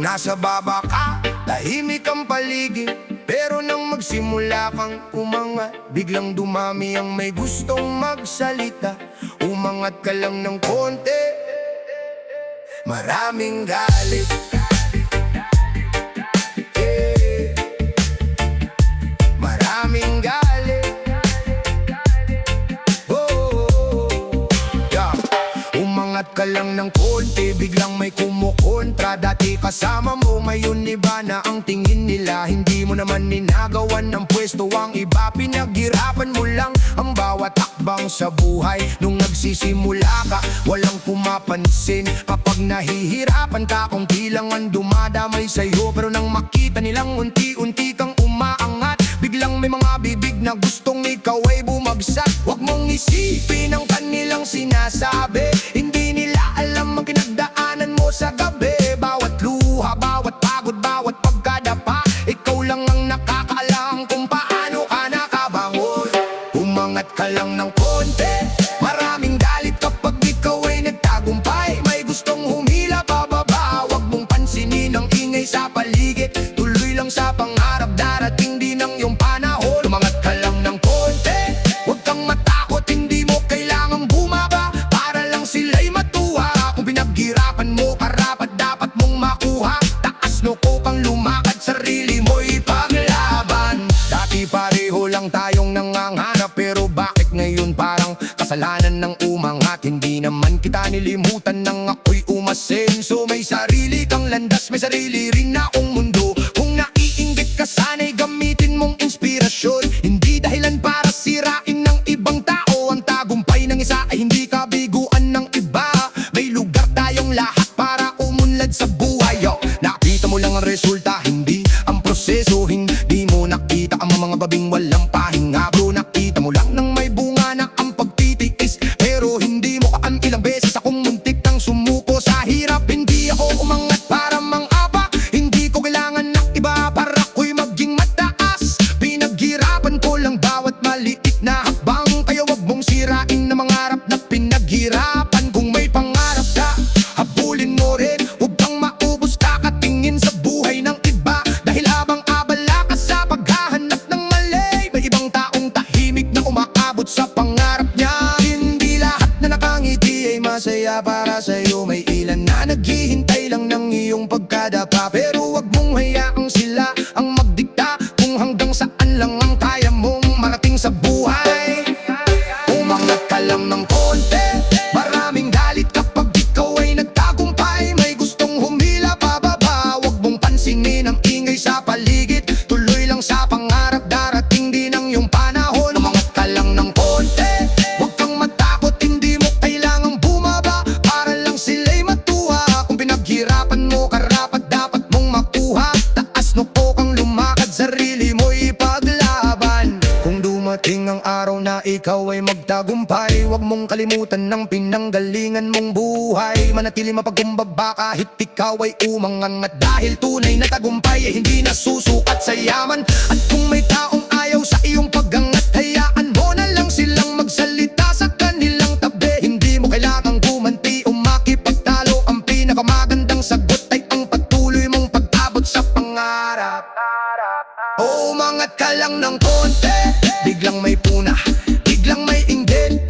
Nasa baba ka, tahimik ang paligid, pero nang magsimula kang umangat, biglang dumami ang may gustong magsalita. Umangat ka lang ng konti, maraming galit. Maraming galit. Umangat ka lang ng konti, biglang may kumukontra. Dati kasama mo, ngayon iba na ang tingin nila. Hindi mo naman ninagawan ng pwesto ang iba. Pinaghirapan mo lang ang bawat hakbang sa buhay. Nung nagsisimula ka, walang pumapansin. Kapag nahihirapan ka, konti lang ang dumadamay sa'yo. Pero nang makita nilang unti-unti kang umaangat, biglang may mga bibig na gustong ikaw ay bumagsak. Huwag mong isipin ang kanilang sinasabi, hindi nila alam ang pinagdaanan mo sa gabi. Bawat luha, bawat pagod, bawat pagkadapa, ikaw lang ang nakakaalam kung paano ka nakabangon. Umangat ka lang ng konti, maraming galit kapag ikaw ay nagtagumpay. May gustong humila pababa, huwag mong pansinin ang ingay sa paligid. Tuloy lang sa pangarap, darating din ang iyong panahon. Umangat ka lang ng konti, huwag kang matakot, hindi mo kailangang bumaba para lang sila'y matuwa. Kung pinaghirapan mo, karapat dapat mong makuha. Taas noo kang lumakad, sarili mo'y paglaban. Dati pareho lang tayong nangangarap, pero bakit ngayon parang kasalanan ng umangat? Hindi naman kita nilimutan nang ako'y umasenso. May sarili kang landas, may sarili rin akong mundo. Kung naiinggit ka, sana'y gamitin mong inspirasyon. Hindi dahilan para sirain ng ibang tao. Ang tagumpay ng isa ay hindi kabiguan ng iba. May lugar tayong lahat para umunlad sa buhay. Nakita mo lang ang resulta, hindi ang proseso. Hindi mo nakita ang mga gabing walang pahinga. Bro, nakita mo lang nang may bunga na ang pagtitiis, pero hindi mo kaan ilang beses akong muntik nang sumuko sa hirap. Hindi ako umangat para mang-apa, hindi ko kailangan ng iba para ako'y maging mataas. Pinaghirapan ko lang bawat maliit na hakbang, kaya wag mong sirain na mangarap na pinaghirapan. Kung may pangarap ka, habulin mo rin. Huwag kang maubos kakatingin sa buhay ng iba, dahil habang abala ka sa paghahanap ng mali, may ibang taong tahimik na umaabot sa pangarap niya. Hindi lahat na nakangiti ay masaya para sa'yo. May ilan na naghihintay lang ng iyong pagkadapa, pero wag mong hayaang sila ang magdikta kung hanggang saan lang ang kaya mong marating sa buhay. Umangat ka lang ng konti, maraming galit kapag ikaw ay nagtagumpay. May gustong humila pababa, huwag mong pansinin ang ingay sa paligid. Tuloy lang sa pangarap, darating din ang iyong panahon. Umangat ka lang ng konti, huwag kang matakot, hindi mo kailangang bumaba para lang sila'y matuwa. Kung pinaghirapan mo, karapat dapat mong makuha. Taas noo kang lumakad, sarili mo'y paglaban. Kung dumating ang araw na ikaw ay magtagumpay, huwag mong kalimutan ng pinanggalingan mong buhay. Manatili mapagkumbaba kahit ikaw ay umangat, dahil tunay na tagumpay ay hindi nasusukat sa yaman. At kung may taong ayaw sa iyong pag-angat, hayaan mo na lang silang magsalita sa kanilang tabi. Hindi mo kailangang gumanti o makipagtalo, ang pinakamagandang sagot ay ang patuloy mong pag-abot sa pangarap. O umangat ka lang ng konti, biglang may puna, biglang may inggit,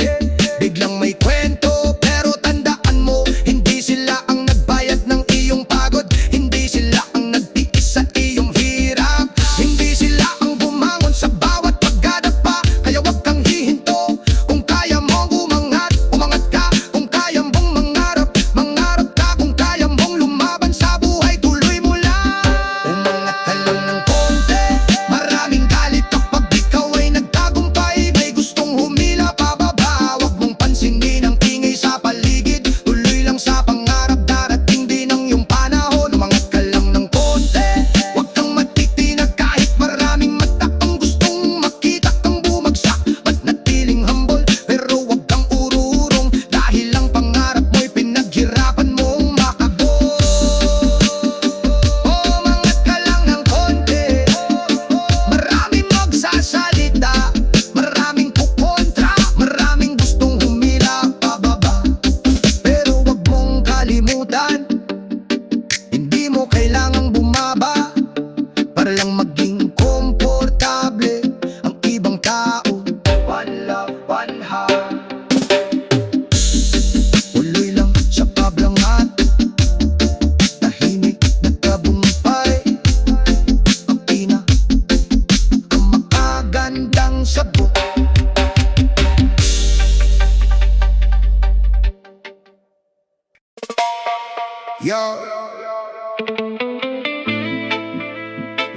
biglang may kwento. Pero tandaan mo, hindi sila ang nagbayad ng iyong pagod, hindi sila ang nagtiis sa iyong hirap, hindi sila ang bumangon sa bawat pagdadapa. Kaya wag kang hihinto, kung kaya mong umangat, umangat ka. Kung kaya mong mangarap, mangarap ka. Kung kaya mong lumaban sa buhay, tuloy mo lang. Umangat ka lang ng konti, maraming galit kapag ikaw ay nagtagumpay. May gustong humila pa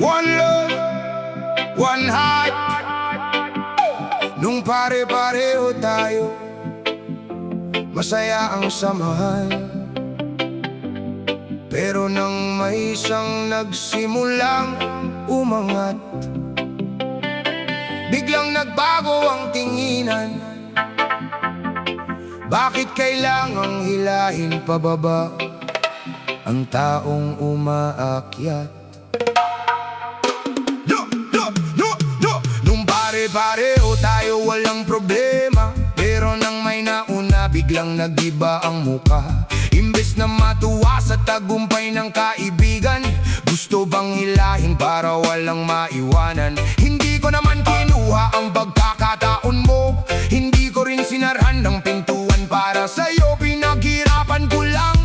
One love, one heart. Nung pare-pareho tayo, masaya ang samahan. Pero nang may isang nagsimulang umangat, biglang nagbago ang tinginan. Bakit kailangang hilahin pababa ang taong umaakyat? Nung pare-pareho tayo walang problema, pero nang may nauna biglang nag-iba ang muka. Imbes na matuwa sa tagumpay ng kaibigan, gusto bang hilahin para walang maiwanan? Hindi ko naman kinuha ang pagkakataon mo, hindi ko rin sinarhan ng pintuan para sa'yo. Pinaghirapan ko lang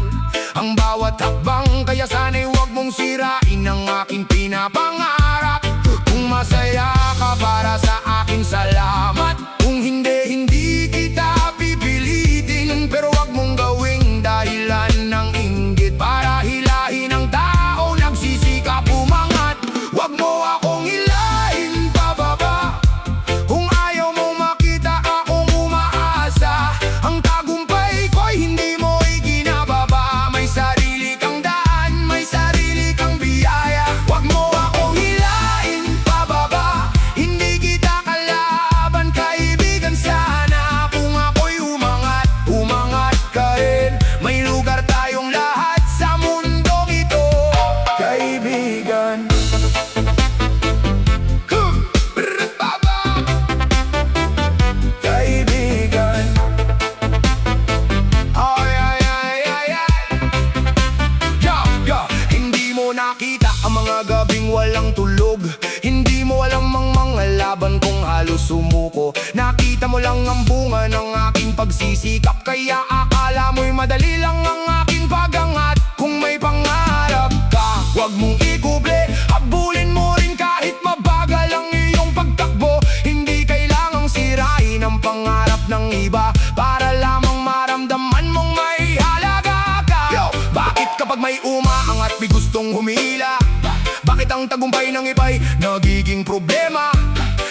ang bawat hakbang, kaya sana'y huwag mong sirain ang aking pinapangarap. Kung masaya ka para sa akin, salamat. Kung hindi, hindi kita pipilitin. Pero huwag mong gawing dahilan ng inggit para hilahin ang tao nagsisikap umangat. Huwag mo akong hilahin pababa kung ayaw mo makita akong umaasa. Ang tagumpay ko'y hindi mo iginababa. May sarili kang daan, may sarili kang biyaya. Huwag mo akong hilahin pababa, hindi kita kalaban, kaibigan sana. Kung ako'y umangat, umangat ka rin. May lugar tayong lahat sa mundong ito, kaibigan. Kaibigan. Hindi mo nakita ang mga gabing walang tulog, hindi mo alam ang mga laban kong halos sumuko. Nakita mo lang ang bunga ng aking pagsisikap, kaya akala mo'y madali lang ang aking pagangat. Kung may pangarap ka, huwag mong ikuble, habulin mo rin kahit mabagal ang iyong pagtakbo. Hindi kailangang sirain ang pangarap ng iba para lamang maramdaman mong may halaga ka. Bakit kapag may umaangat may gustong humila? Bakit ang tagumpay ng iba'y nagiging problema?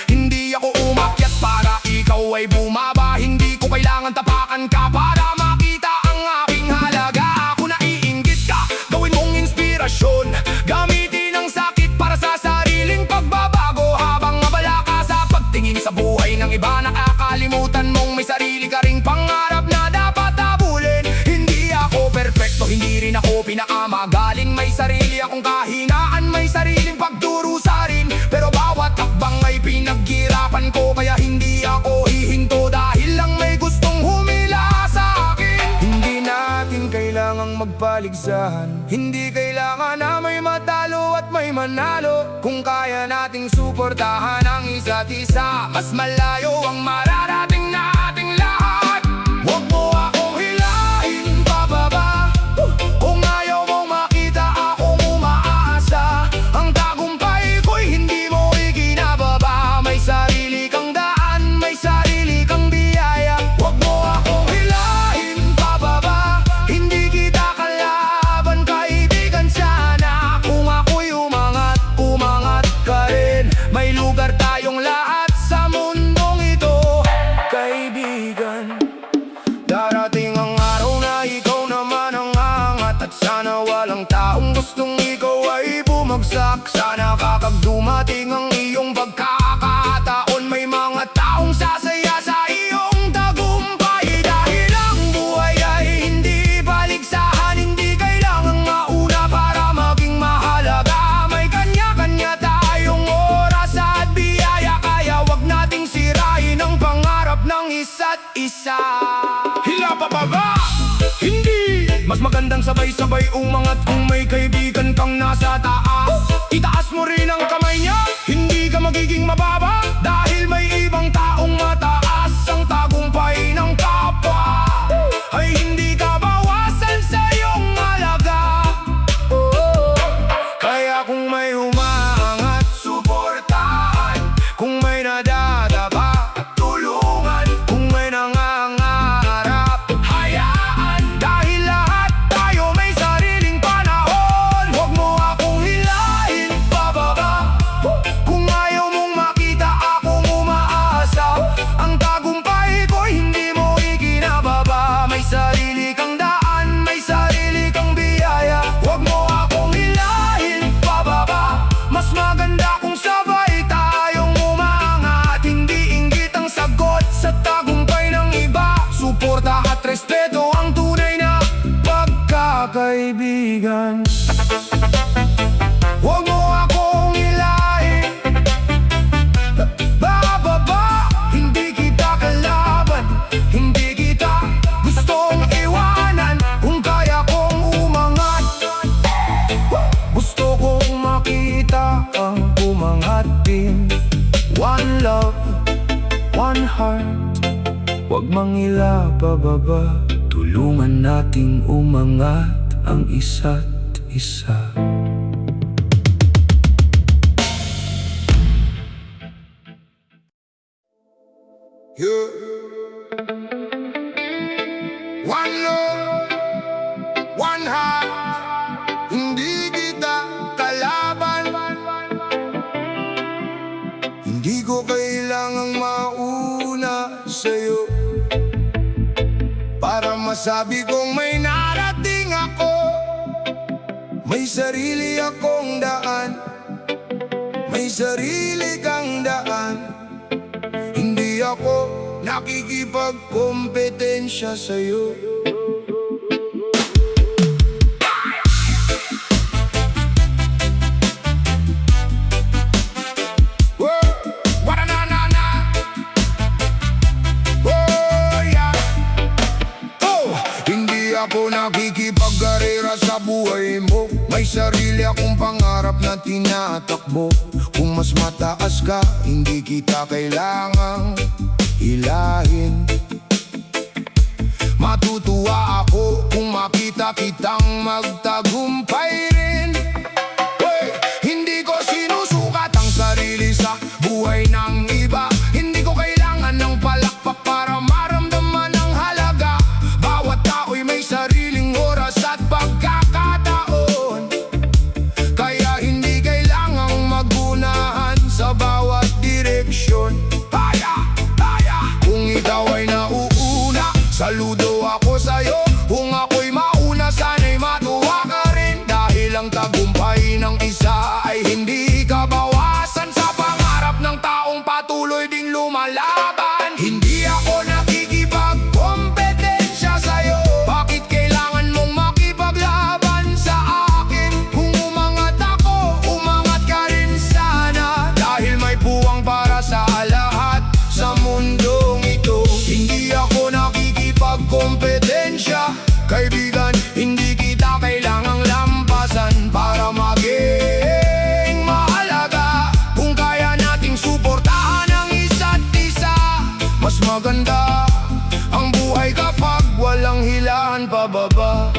Hindi ako umakyat para ikaw ay bumaba. Hindi ko kailangan tapakan ka para makita ang aking halaga. Ako naiinggit ka, gawin mong inspirasyon, gamitin ang sakit para sa sariling pagbabago. Habang abala ka sa pagtingin sa buhay ng iba, nakakalimutan mong may sarili ka ring pangarap na dapat habulin. Hindi ako perfecto, hindi rin ako pinakamagaling. May sarili akong kahinaan, may sariling pagdurusa rin. Pero bawat hakbang ay pinaghirapan ko, kaya hindi ako hihinto dahil lang may gustong humila sa akin. Hindi natin kailangang magpaligsahan, hindi kailangan na may matalo at may manalo. Kung kaya nating suportahan ang isa't isa, mas malayo ang mararating nating lahat. Huwag mo akong hilahin pababa kung ayaw mong makita akong umaasa. Ang tagumpay ko'y hindi mo iginababa. May sarili kang daan, may sarili kang biyaya. Huwag mo akong hilahin pababa, hindi kita kalaban, kaibigan sana. Kung ako'y umangat, umangat ka rin. May lugar tayong lahat sa mundong ito, kaibigan. Darating ang araw na ikaw naman ang angat, at sana walang taong gustong ikaw ay bumagsak. Sana kapag dumating ang iyong pagkakataon, may mga taong sasaya sa iyong tagumpay. Dahil ang buhay ay hindi paligsahan, hindi kailangang mauna para maging mahalaga. May kanya-kanya tayong oras at biyaya, kaya wag nating sirain ang pangarap ng isa't isa. Hila pababa, hindi. Mas magandang sabay-sabay umangat kung may kaibigan kang nasa taas. Itaas mo rin ang kamay niya, hindi ka magiging mababa, dahil may ibang taong mataas. Ang tagumpay ng kapwa ay hindi ka bawasan sa iyong halaga. Kaya kung may umaangat, suportahan. Kung may nadadaba, tulungan. Kung may nangangarap, hayaan. Dahil lahat tayo may sariling panahon. Huwag mo akong hilahin umangat din. One love, one heart, huwag mangila pababa. Tulungan nating umangat ang isa't isa. Yeah. One love, one heart, hindi kita kalaban. Hindi ko kailangang mauna sa'yo para masabi kong may narating ako. May sarili akong daan, may sarili kang daan. Hindi ako nakikipagkompetensya sa'yo. Ako nakikipagkarera sa buhay mo. May sarili akong pangarap na tinatakbo. Kung mas mataas ka, hindi kita kailangang hilahin. Matutuwa ako kung makita kitang magtagumpay rin. Hindi ko sinusukat ang sarili sa buhay ng iba. Hindi ko kailangan ng palakpak para maramdaman ang halaga. Bawat tao'y may sariling oras at pagkakataon, kaya hindi kailangang magunahan sa bawat direksyon. Kung ikaw ay nauuna, saludo ako sa'yo. Kung ako'y mauna, sana'y matuwa ka rin. Dahil ang tagumpay ng isa ay hindi kabawasan sa pangarap ng taong patuloy ding lumalaban. Hindi ako nakikipagkompetensya sa'yo. Bakit kailangan mong makipaglaban sa akin? Kung umangat ako, umangat ka rin sana. Dahil may puwang para sa lahat sa mundong ito. Hindi ako nakikipagkompetensya, kaibigan. Hindi kita kailangang lampasan para maging mahalaga. Kung kaya nating suportahan ang isa't isa, mas maganda ang buhay kapag walang hilahan pababa.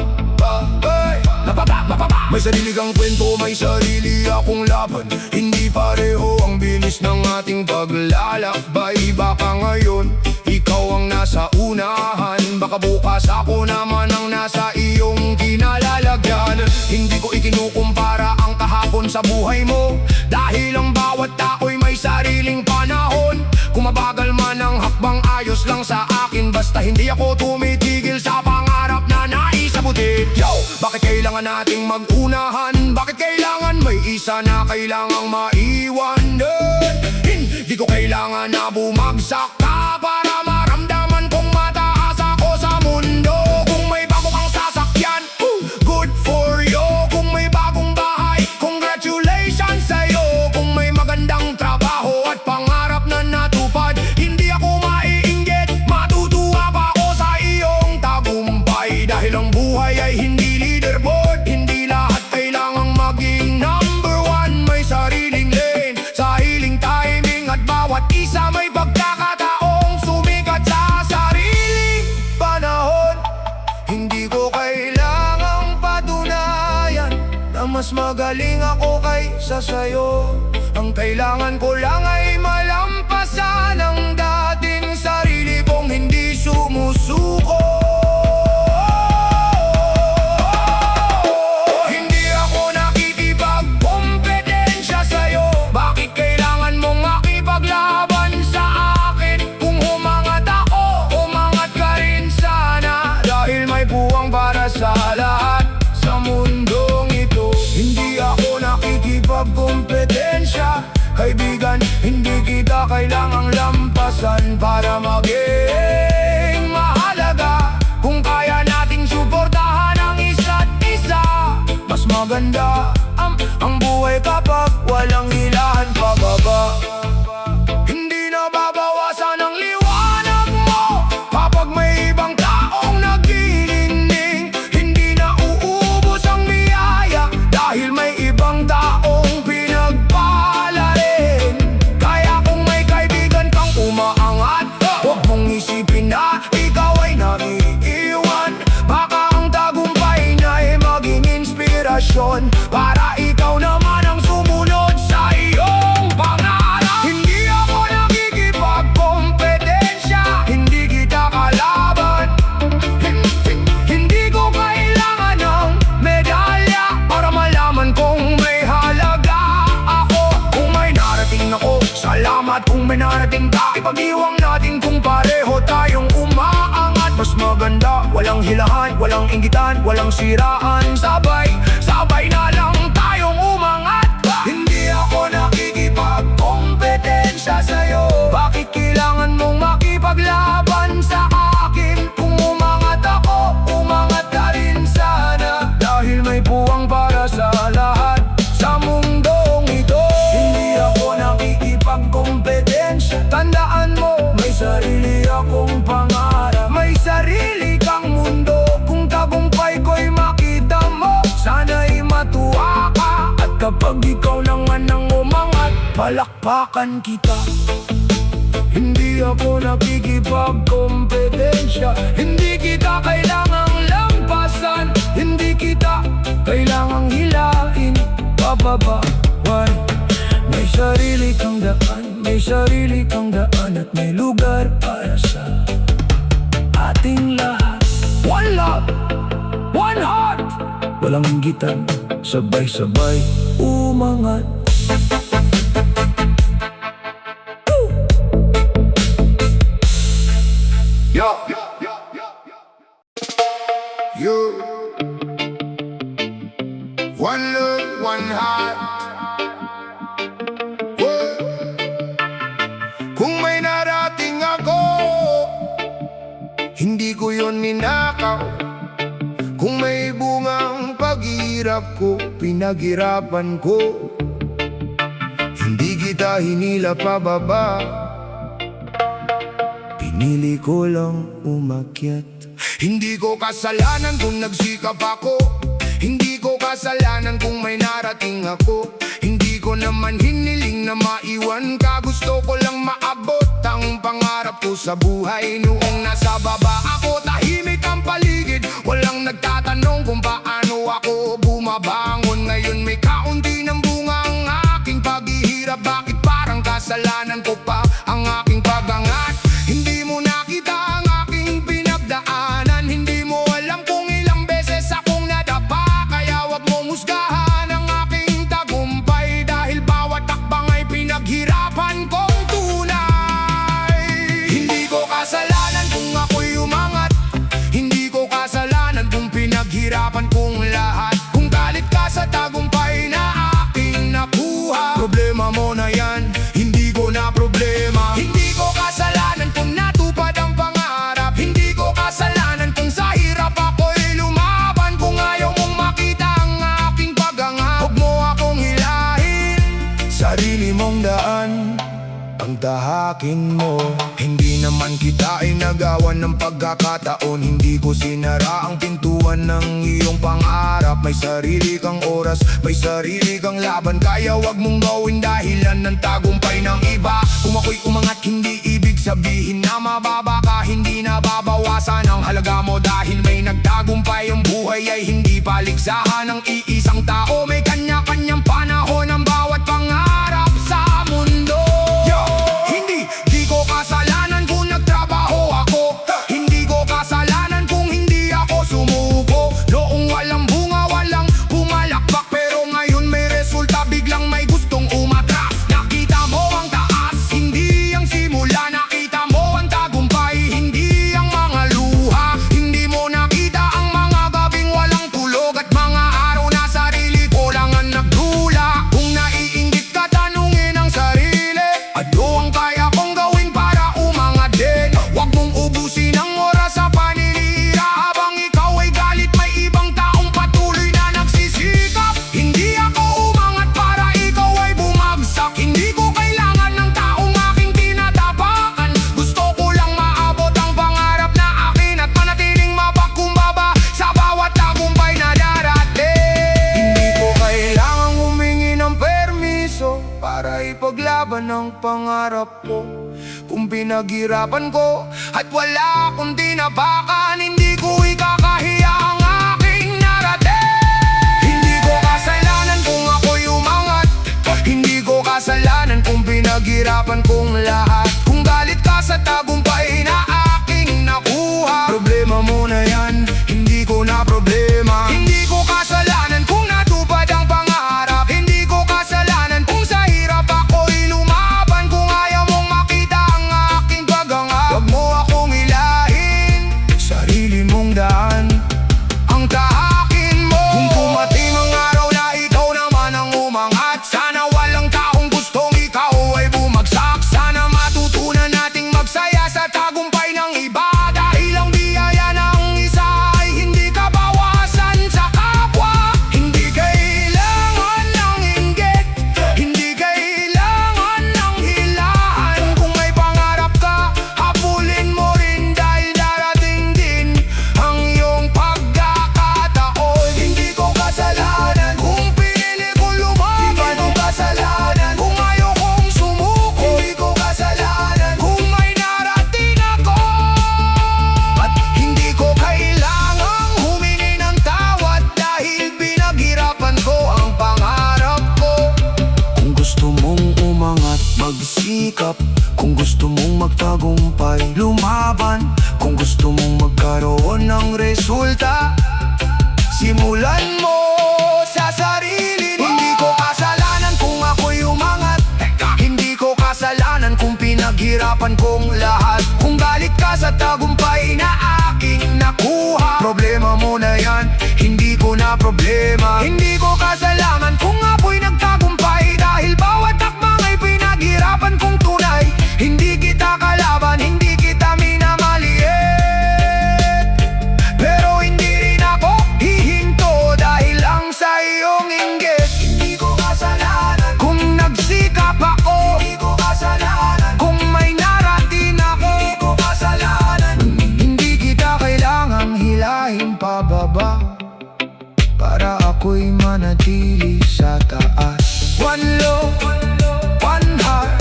May sarili kang kwento, may sarili akong laban. Hindi pareho ang bilis ng ating paglalakbay. Baka ngayon, ikaw ang nasa unahan. Baka bukas ako naman ang nasa iyong kinalalagyan. Hindi ko ikinukumpara ang kahapon sa buhay mo, dahil ang bawat tao'y may sariling panahon. Kung mabagal man ang hakbang, ayos lang sa akin. Basta hindi ako tumitigil sa pangarap na naisabutin. Yo! Bakit kailangan nating mag-unahan? Bakit kailangan may isa na kailangang maiwan? Hindi ko kailangan na bumagsak ka para maramdaman kong mataas ako sa mundo. Kung may bago kang sasakyan, good for you. Kung may bagong bahay, congratulations sa'yo. Kung may magandang trabaho at pangarap na natupad, hindi ako maiinggit. Matutuwa pa ako sa iyong tagumpay. Dahil ang buhay ay hindi leaderboard. Hindi lahat kailangang maging number one. May sariling lane, sariling timing, at bawat isa may pagkakataong sumikat sa sariling panahon. Hindi ko kailangang patunayan na mas magaling ako kaysa sa'yo. Ang kailangan ko lang ay malampasan ang dating sarili kong hindi sumusuko. Hindi ako nakikipagkompetensya sa'yo. Bakit kailangan mong makipaglaban sa akin? Kung umangat ako, umangat ka rin sana. Dahil may buwang para sa lahat sa mundong ito. Hindi ako nakikipagkompetensya, kaibigan. Hindi kita kailangang lampasan para maging mahalaga. Kung kaya nating suportahan ang isa't isa, mas maganda ang buhay kapag walang hilahan pababa. Hindi nababawasan ang liwanag mo kapag may ibang taong naglilingning. Hindi na uubos ang biyaya dahil may ibang taong pinagpala rin. umangat. Kung may narating ka, ipag-iwang natin. Kung pareho tayong umaangat, mas maganda. Walang hilahan, walang inggitan, walang siraan. Sabay, sabay na lang tayong umangat. Hindi ako nakikipagkompetensya sa'yo. Bakit kailangan mong makipaglaban sa akin? Kung umangat ako, umangat ka rin sana. Dahil may puwang para sa lahat sa mundong ito. Hindi ako nakikipagkompetensya. Tandaan mo, may sarili akong pangarap. May sarili kang mundo. Kung tagumpay ko'y makita mo, sana'y matuwa ka. At kapag ikaw naman ang umangat, palakpakan kita. Hindi ako nakikipagkompetensya. Hindi kita kailangang lampasan. Hindi kita kailangang hilain, pababawan. May sarili kang daan, may sarili kang daan. At may lugar para sa ating lahat. One love, one heart. Walang inggitan, sabay-sabay umangat. Yo, you, one love, one heart. Whoa. Kung may narating ako, hindi ko yun ninakaw. Kung may bungang paghirap ko, pinaghirapan ko. Hindi kita hinila pababa, pinili ko lang umakyat. Hindi ko kasalanan kung nagsikap ako. Hindi ko kasalanan kung may narating ako. Hindi ko naman hiniling na maiwan ka. Gusto ko lang maabot ang pangarap ko sa buhay. Noong nasa baba ako, tahimik ang paligid. Walang nagtatanong kung paano ako bumabangon. Ngayon may kaunti ng bunga ang aking paghihirap. Bakit parang kasalanan ko pa ang aking pagangat? Hindi mo nakita ang aking pinagdaanan. Hindi mo alam kung ilang beses akong nadapa. Kaya wag mong husgahan ang aking tagumpay. Dahil bawat takbang ay pinaghirapan kong tunay. Hindi ko kasalanan kung ako'y umangat. Hindi ko kasalanan kung pinaghirapan kong lahat. Kung galit ka sa tagumpay na aking nakuha, problema mo na yan, hindi ko na problema. Hindi ko kasalanan kung natupad ang pangarap. Hindi ko kasalanan kung sa hirap ako'y lumaban. Kung ayaw mong makita ang aking pagangat, huwag mo akong hilahin. Sarili mong daan ang tahakin mo. Hindi naman kita ay nagawan ng pagkakataon. Hindi ko sinara ang pintuan ng iyong pangarap. May sarili kang oras, may sarili kang laban. Kaya wag mong gawin dahilan ng tagumpay ng iba. Kung ako'y umangat, hindi ibig sabihin na mababa ka. Hindi nababawasan ang halaga mo dahil may nagtagumpay. Ang buhay ay hindi paligsahan ng iisang tao. May kanya-kanyang panahon ang bawat pangarap sa mundo. Hindi ko kasalanan kung nagtrabaho ako. Hindi ko kasalanan kung hindi ako sumuko. Noong walang bunga, walang pumalakpak. Pero ngayon may resulta, biglang may gustong umatras. Nakita mo ang taas, hindi ang simula. Nakita mo ang tagumpay, hindi ang mga luha. Hindi mo nakita ang mga gabing walang tulog at mga araw na sarili ko lang ang nagdula. Kung naiinggit ka, tanungin ang sarili. Ano ang kaya kong gawin para umangat din? Huwag mong ubusin ang oras sa paninira. Habang ikaw ay galit, may ibang taong patuloy na nagsisikap. Hindi ako umangat para ikaw ay bumagsak. Hindi ko kailangan ng taong aking tinatapakan. Gusto ko lang maabot ang pangarap na akin at manatiling mapakumbaba sa bawat tagumpay na darating. Hindi ko kailangang humingi ng permiso para ipaglaban ang pangarap ko. Kung pinaghirapan ko at wala akong tinapakan, hindi ko ikakahiya ang aking narating. Hindi ko kasalanan kung ako'y umangat. Hindi ko kasalanan kung pinaghirapan kong lahat. Kung galit ka sa tagumpay na aking nakuha, problema mo na yan, hindi ko na problema. Hindi ko kasalanan kung natupad ang pangarap. Hindi ko kasalanan kung sa hirap ako'y lumaban. Kung ayaw mo magsikap. Kung gusto mong magtagumpay, lumaban. Kung gusto mong magkaroon ng resulta, simulan mo sa sarili. Hindi ko kasalanan kung ako'y umangat. Hindi ko kasalanan kung pinaghirapan kong lahat. Kung galit ka sa tagumpay na aking nakuha, problema mo na yan, hindi ko na problema. Hindi ko kasalanan kung ako'y nagtagumpay, dahil bawat akbang ay pinaghirapan kong tunay. Hindi kita kalaban, hindi kita minamaliit, pero hindi rin ako hihinto dahil lang sa iyong inggit. Hindi ko kasalanan kung nagsikap ako, hindi ko kasalanan kung may narating ako, hindi ko kasalanan. Hindi kita kailangang hilahin pababa para ako'y manatili sa taas. One love, one heart,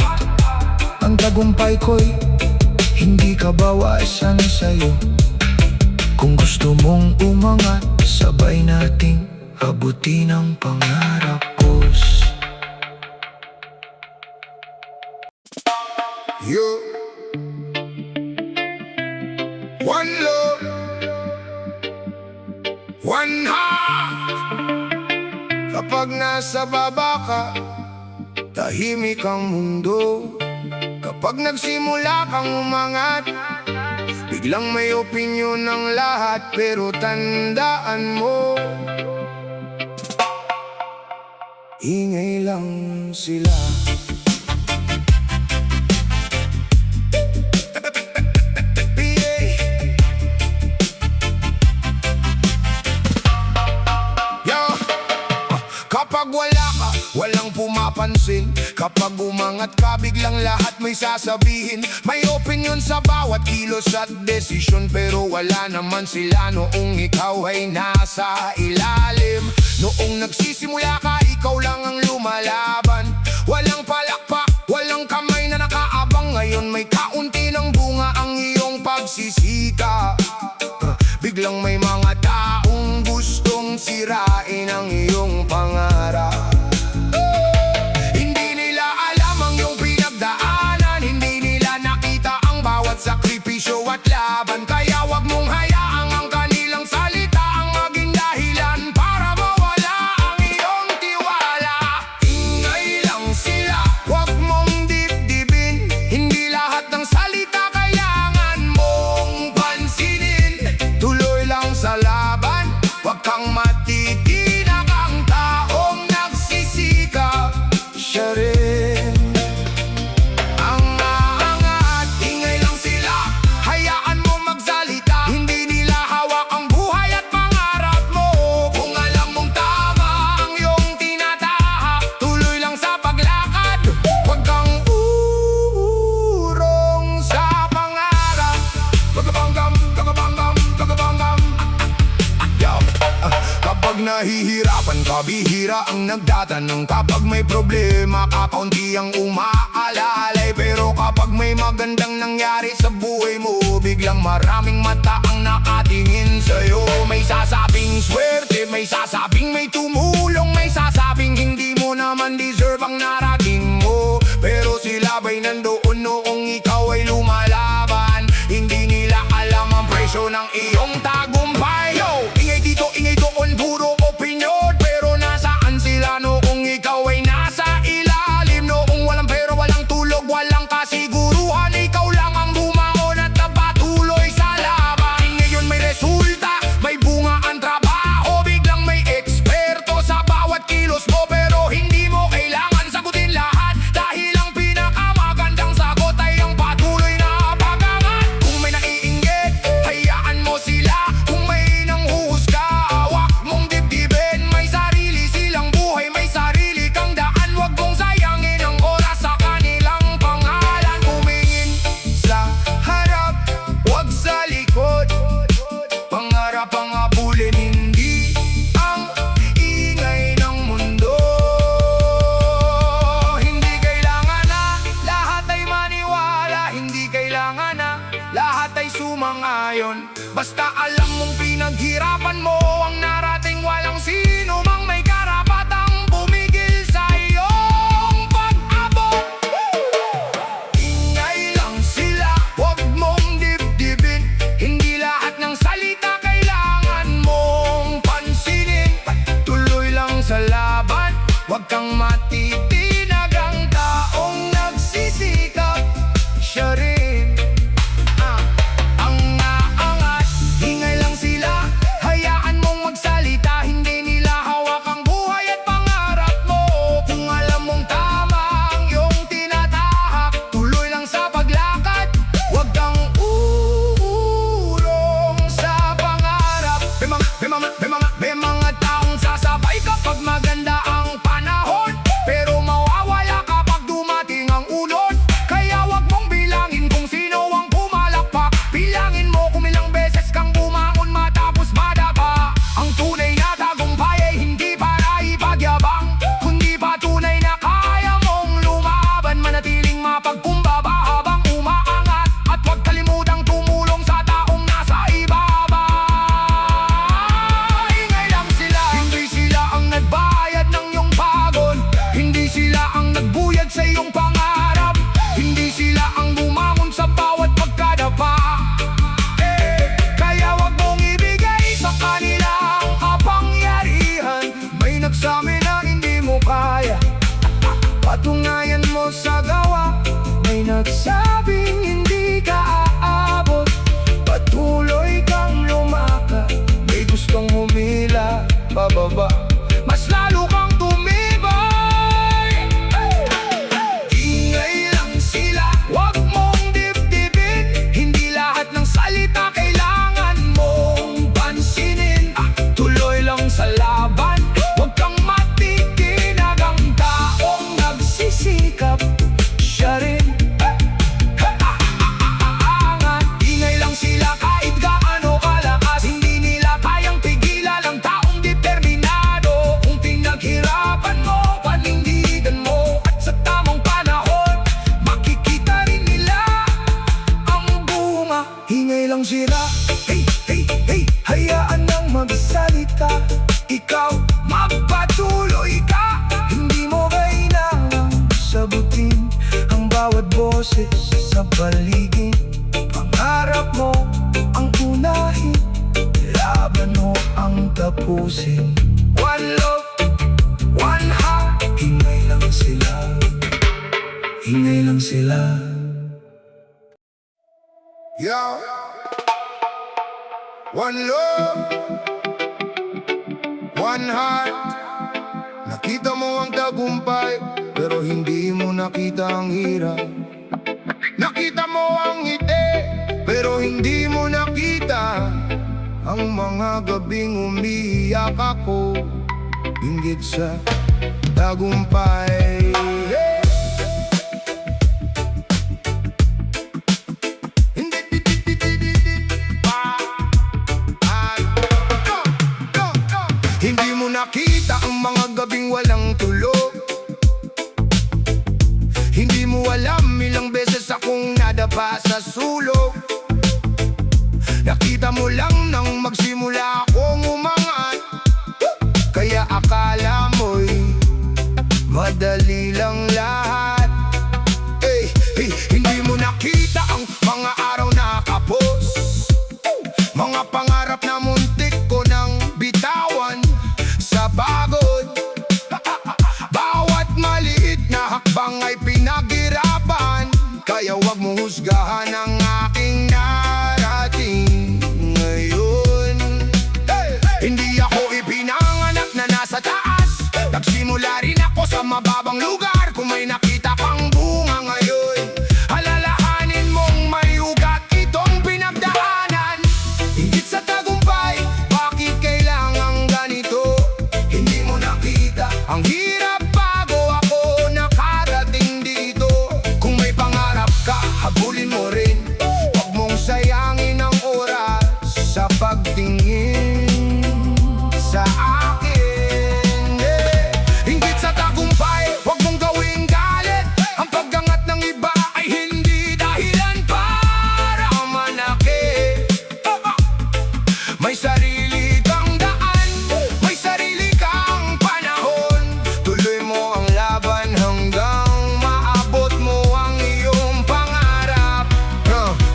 ang tagumpay ko'y hindi kabawasan sa'yo. Kung gusto mong umangat, sabay nating abutin ang pangarap ko. You, one love, one heart. Kapag nasa baba ka, tahimik ang mundo. Kapag nagsimula kang umangat, biglang may opinyon ng lahat. Pero tandaan mo, ingay lang sila. Kapag wala ka, walang pumapansin. Kapag umangat ka, biglang lahat may sasabihin. May opinion sa bawat kilos at desisyon, pero wala naman sila noong ikaw ay nasa ilalim. Noong nagsisimula ka, ikaw lang ang lumalaban. Walang palakpak, walang kamay na nakaabang. Ngayon may kaunti ng bunga ang iyong pagsisika. Biglang may mga taong gustong sirain ang iyong pangarap. Hindi nila alam ang iyong pinagdaanan, hindi nila nakita ang bawat sakripisyo at laban. Kaya wag mong hayaang ang kanilang salita ang maging dahilan para mawala ang iyong tiwala. Ingay lang sila, wag mong dibdibin. Hindi lahat ng salita kailangan mong pansinin. Tuloy lang sa laban, wag kang matitinak. Ang taong nagsisikap, siya rin ang aangat. Ingay lang sila, hayaan mo magsalita. Hindi nila hawak ang buhay at pangarap mo. Kung alam mong tama ang iyong tinatahak, tuloy lang sa paglakad. Wag kang urong sa pangarap. Gagabanggam, gagabanggam, gagabanggam. Kapag nahihirapan ka, bihira ang nagtatanong. Kapag may problema ka, kaunti ang umaalalay. Pero kapag may magandang nangyari sa buhay mo, biglang maraming mata ang nakatingin sa'yo. May sasabing swerte, may sasabing may tumulong, may sasabing hindi mo naman deserve ang narating mo. Pero sila ba'y nandoon noong ikaw ay lumalaban? Hindi nila alam ang presyo ng iyong tagumpay. Yo, ingay dito, ingay doon, puro opinyon. Pero nasaan sila noong ikaw ay nasa ilalim? Noong walang pera, walang tulog, walang kasiguruhan, ikaw lang ang bumangon at napatuloy sa laban. Ngayon may resulta, may bunga ang trabaho. Biglang may eksperto sa bawat kilos mo, pero hindi mo kailangan sagutin lahat, dahil ang pinakamagandang sagot ay ang patuloy na pag-angat. Kung may naiinggit, hayaan mo sila. Kung may nanghuhusga, hawak mong dibdibin. May sarili silang buhay, may sarili kang daan. Wag mong sayangin ang oras sa kanilang pangalan. Tumingin sa harap, wag sa likod. Pangarap ang abulin, hindi ang ingay ng mundo. Hindi kailangan na lahat ay maniwala, hindi kailangan na lahat ay sumangayon. Basta alam mong pinaghirapan mo ang narating, walang sino mang may karapatang bumigil sa iyong pag-abot. mo sa gawa. May nagsabing hindi ka aabot, patuloy kang lumakad. May gustong humila pababa, mas lalo kang tumibay. Ingay lang sila, wag mong dibdibin. Hindi lahat ng salita kailangan mong pansinin. Tuloy lang sa laban, wag kang matitinag. Ang taong nagsisikap, siya rin aangat. Ingay lang sila kahit gaano kalakas, hindi nila kayang pigilan ang taong determinado. Kung pinaghirapan mo, panindigan mo, at sa tamang panahon, makikita rin nila ang bunga. Ingay lang sila, hey, hey, hey, hayaan nang magsalita. Ikaw, magpatuloy ka, hindi mo kailangang sagutin ang bawat boses sa paligid. Pangarap mo ang unahin, laban mo ang tapusin. One love, one heart. Ingay lang sila, ingay lang sila. Yo, one love, one heart. Nakita mo ang tagumpay, pero hindi mo nakita ang hirap. Nakita mo ang ngiti, pero hindi mo nakita ang mga gabing umiiyak ako, inggit sa tagumpay. Hindi mo nakita ang mga gabing walang tulog. Hindi mo alam ilang beses akong nadapa sa sulok. Nakita mo lang nang magsimula akong umangat, kaya akala mo'y madali lang lahat. Hey, hey, hindi mo nakita ang mga araw na kapos, mga pangarap na muntik ko nang bitawan sa pagod. Bawat maliit na hakbang ay pinaghirapan, kaya wag mo husgahan ang aking narating ngayon. Hey! Hindi ako ipinanganak na nasa taas, nagsimula rin ako sa mababang lugar. Kung may nakita pang bunga ngayon, alalahanin mong may ugat itong pinagdaanan. Higit sa tagumpay, bakit kailangan ganito? Hindi mo nakita ang hirap bago ako nakarating dito. Kung may pangarap ka, habulin mo rin. Huwag mong sayangin ang oras sa pagtingin sa akin. Higit sa tagumpay, huwag mong gawing galit. Ang paggangat ng iba ay hindi dahilan para manakit. May sarili kang daan, may sarili kang panahon. Tuloy mo ang laban hanggang maabot mo ang iyong pangarap.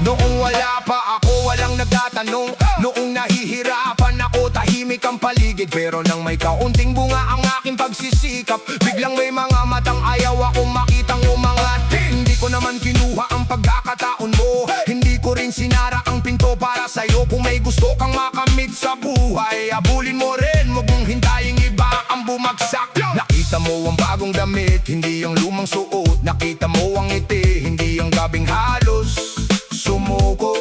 Noong wala pa ako, walang nagtatanong. Noong nahihirapan ako, tahimik ang paligid. Pero nang may kaunting bunga ang aking pagsisikap, biglang may mga matang ayaw akong makitang umangat. Hindi ko naman kinuha ang pagkakataon mo, hindi ko rin sinara ang pinto para sa'yo. Kung may gusto kang makamit sa buhay, abulin mo rin, huwag mong hintayin iba ang bumagsak. Nakita mo ang bagong damit, hindi ang lumang suot. Nakita mo ang ngiti, hindi ang gabing halos sumuko.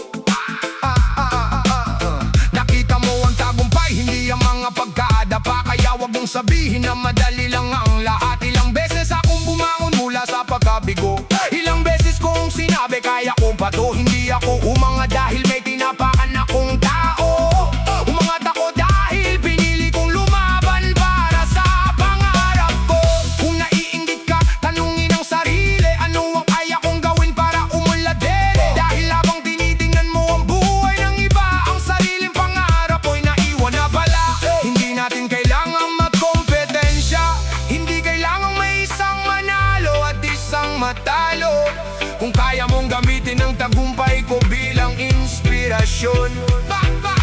Nakita mo ang tagumpay, hindi ang mga pagkadapa. Kaya wag mong sabihin na madali lang ang lahat. Ilang beses akong bumangon mula sa pagkabigo, ilang beses kong sinabi kaya ko pa to. Hindi ako umangat dahil may tinapakan akong tao. Umangat ako dahil pinili kong lumaban para sa pangarap ko. Kung naiinggit ka, tanungin ang sarili, ano ang kaya kong gawin para umunlad din? Dahil habang tinitingnan mo ang buhay ng iba, ang sariling pangarap mo'y naiwan na pala. Hindi natin kailangang magkompetensya, hindi kailangang may isang manalo at isang matalo. Kung kaya mong gamitin ang tagumpay ko bilang inspirasyon,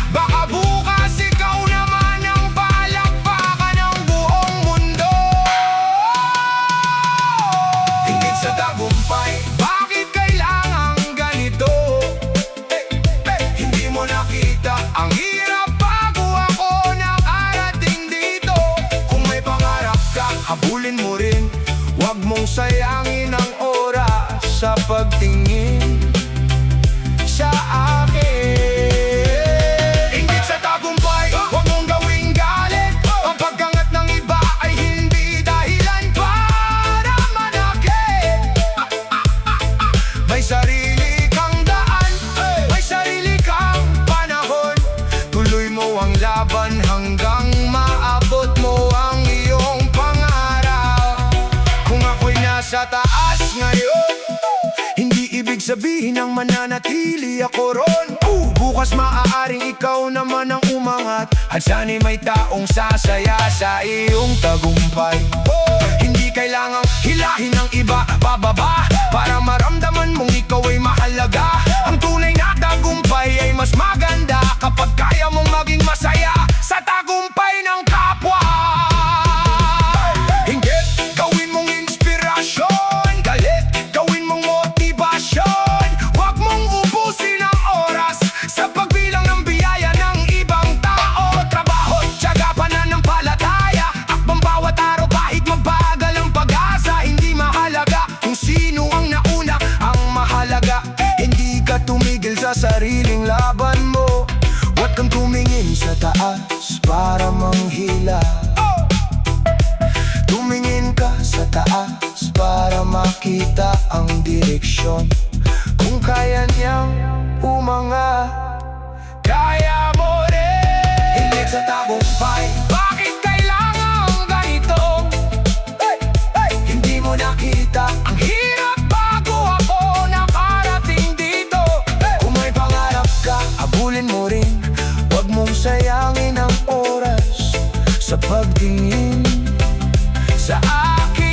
baka bukas ikaw naman ang palakpakan ng buong mundo. Higit sa tagumpay. Bakit kailangan ganito? Hindi mo nakita ang hirap bago ako nakarating dito. Kung may pangarap ka, habulin mo rin. Huwag mong sayangin ang oras sa pagtingin sa akin. Inggit sa tagumpay, huwag mong gawing galit. Ang pagkangat ng iba ay hindi dahilan para manakit. May sarili kang daan, may sarili kang panahon. Tuloy mo ang laban hanggang maabot mo ang iyong pangarap. Kung ako'y nasa taas ngayon, hindi ibig sabihin ang mananatili ako ron. Bukas maaaring ikaw naman ang umangat, at sana'y may taong sasaya sa iyong tagumpay. Hindi kailangang hilahin ng iba pababa para maramdaman mong ikaw ay mahalaga. Ang tunay na tagumpay ay mas maganda kapag kaya mong maging masaya sa tagumpay ng kapwa. Hinggit, gawin mong inspirasyon. Galit, gawin mong motivasyon. Huwag mong ubusin ang oras sa pagbilang ng biyaya ng ibang tao. Trabaho, tiyaga, pananampalataya, akbang bawat araw kahit mabagal ang pag-asa. Hindi mahalaga kung sino ang nauna, ang mahalaga hindi ka tumigil sa sariling laban mo. Huwag kang tumingin sa taas para manghila. Tumingin ka sa taas para makita ang direksyon. Kung kaya niyang umangat, kaya mo rin. Inggit sa tagumpay, bakit kailangan ganito? Hindi mo nakita ang hirap bago ako nakarating dito. Kung may pangarap ka, abulin mo rin. Huwag mong sayangin ang oras sa pagtingin sa akin.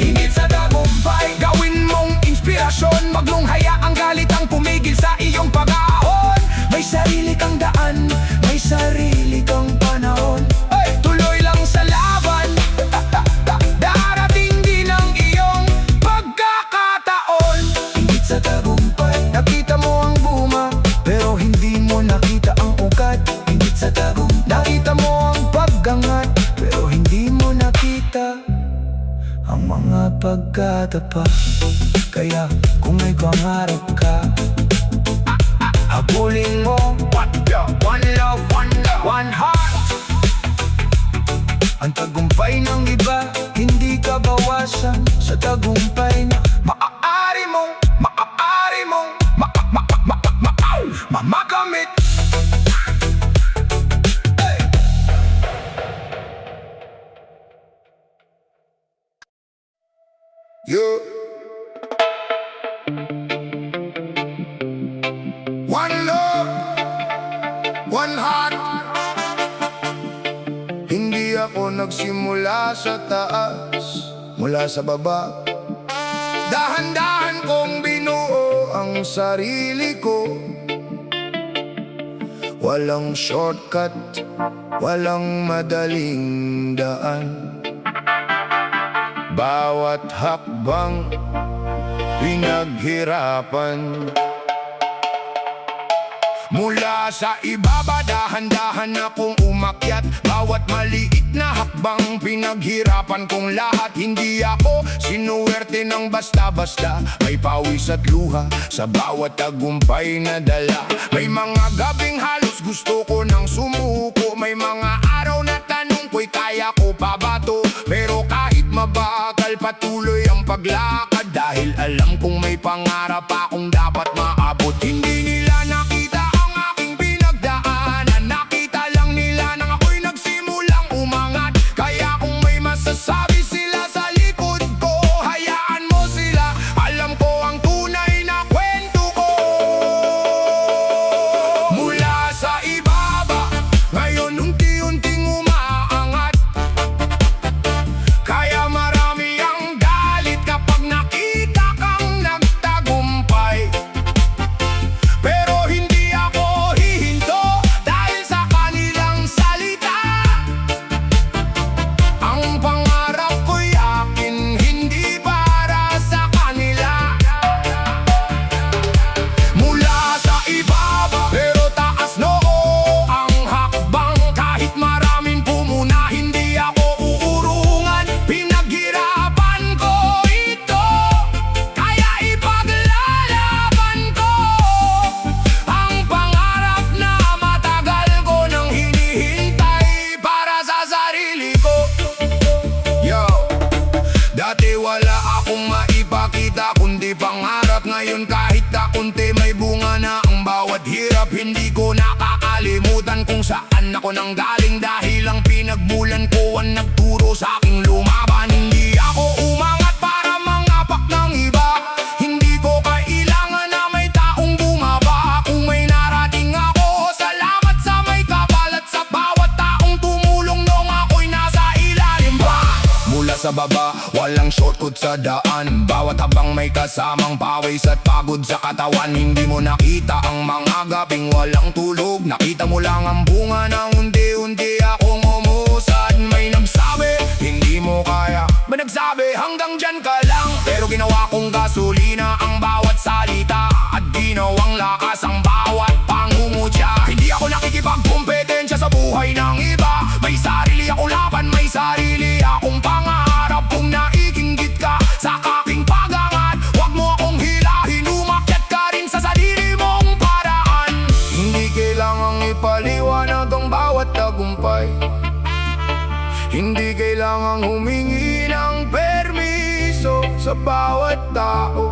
Inggit sa tagumpay, gawin mong inspirasyon. Wag mong hayaang galit ang pumigil sa iyong pag-ahon. May sarili kang daan, may sarili kang panahon. Tuloy lang sa laban, darating din ang iyong pagkakataon. Inggit sa tagumpay, nakita mo ang buma, pero hindi mo nakita ang ugat. Inggit sa tagumpay, nakita mo ang paggangat, pero hindi mo nakita ang mga pagkatapa. Kaya kung may pangarap ka, habulin mo. One love, one heart. Ang tagumpay ng iba, hindi ka bawasan sa tagumpay na maaari mong makamit. One love, one heart. Hindi ako nagsimula sa taas, mula sa baba. Dahan-dahan kong binuo ang sarili ko. Walang shortcut, walang madaling daan. Bawat hakbang pinaghirapan. Mula sa ibaba, dahan-dahan akong umakyat. Bawat maliit na hakbang pinaghirapan kong lahat. Hindi ako sinuwerte ng basta-basta. May pawis at luha sa bawat tagumpay na dala. May mga gabing halos gusto ko nang sumuko. May mga araw na tanong ko'y kaya ko pa ba to? Pero kahit mabagal, patuloy ang paglakad. Dahil alam kong may pangarap akong dapat maabot. Hindi nila nakita ang aking pinagdaanan. Nakita lang nila nang ako'y nagsimulang umangat. Kaya kung may masasabi sila sa likod ko, hayaan mo sila. Alam ko ang tunay na kwento ko. Mula sa ibaba, ngayon unti-unting umaangat. Kaya marami ang galit kapag nakita kang nagtagumpay. akong maipakita kundi pangarap. Ngayon kahit kaunti may bunga na ang bawat hirap. Hindi ko nakakalimutan kung saan ako nanggaling, dahil ang pinagmulan ko ang nagturo sa aking lumaban. Hindi ako umangat para mangapak ng iba, hindi ko kailangan na may taong bumaba. Kung may narating ako, salamat sa may kapal at sa bawat taong tumulong nung ako'y nasa ilalim pa. Mula sa baba, walang shortcut sa daan. Bawat habang may kasamang pawis at pagod sa katawan. Hindi mo nakita ang mga gabing walang tulog, nakita mo lang ang bunga ng unti-unti akong umusad. May nagsabi, hindi mo kaya, may nagsabi, hanggang dyan ka lang. Pero ginawa kong gasolina ang bawat salita, at ginawang lakas ang bawat pangungutya. Hindi ako nakikipagkumpetensya sa buhay ng iba. May sarili akong laban, may sarili akong pangarap. Kung naiinggit ka sa aking pagangat, wag mo akong hilahin, umakyat ka rin sa sarili mong paraan. Hindi kailangang ipaliwanag ang bawat tagumpay, hindi kailangang humingi ng permiso sa bawat tao.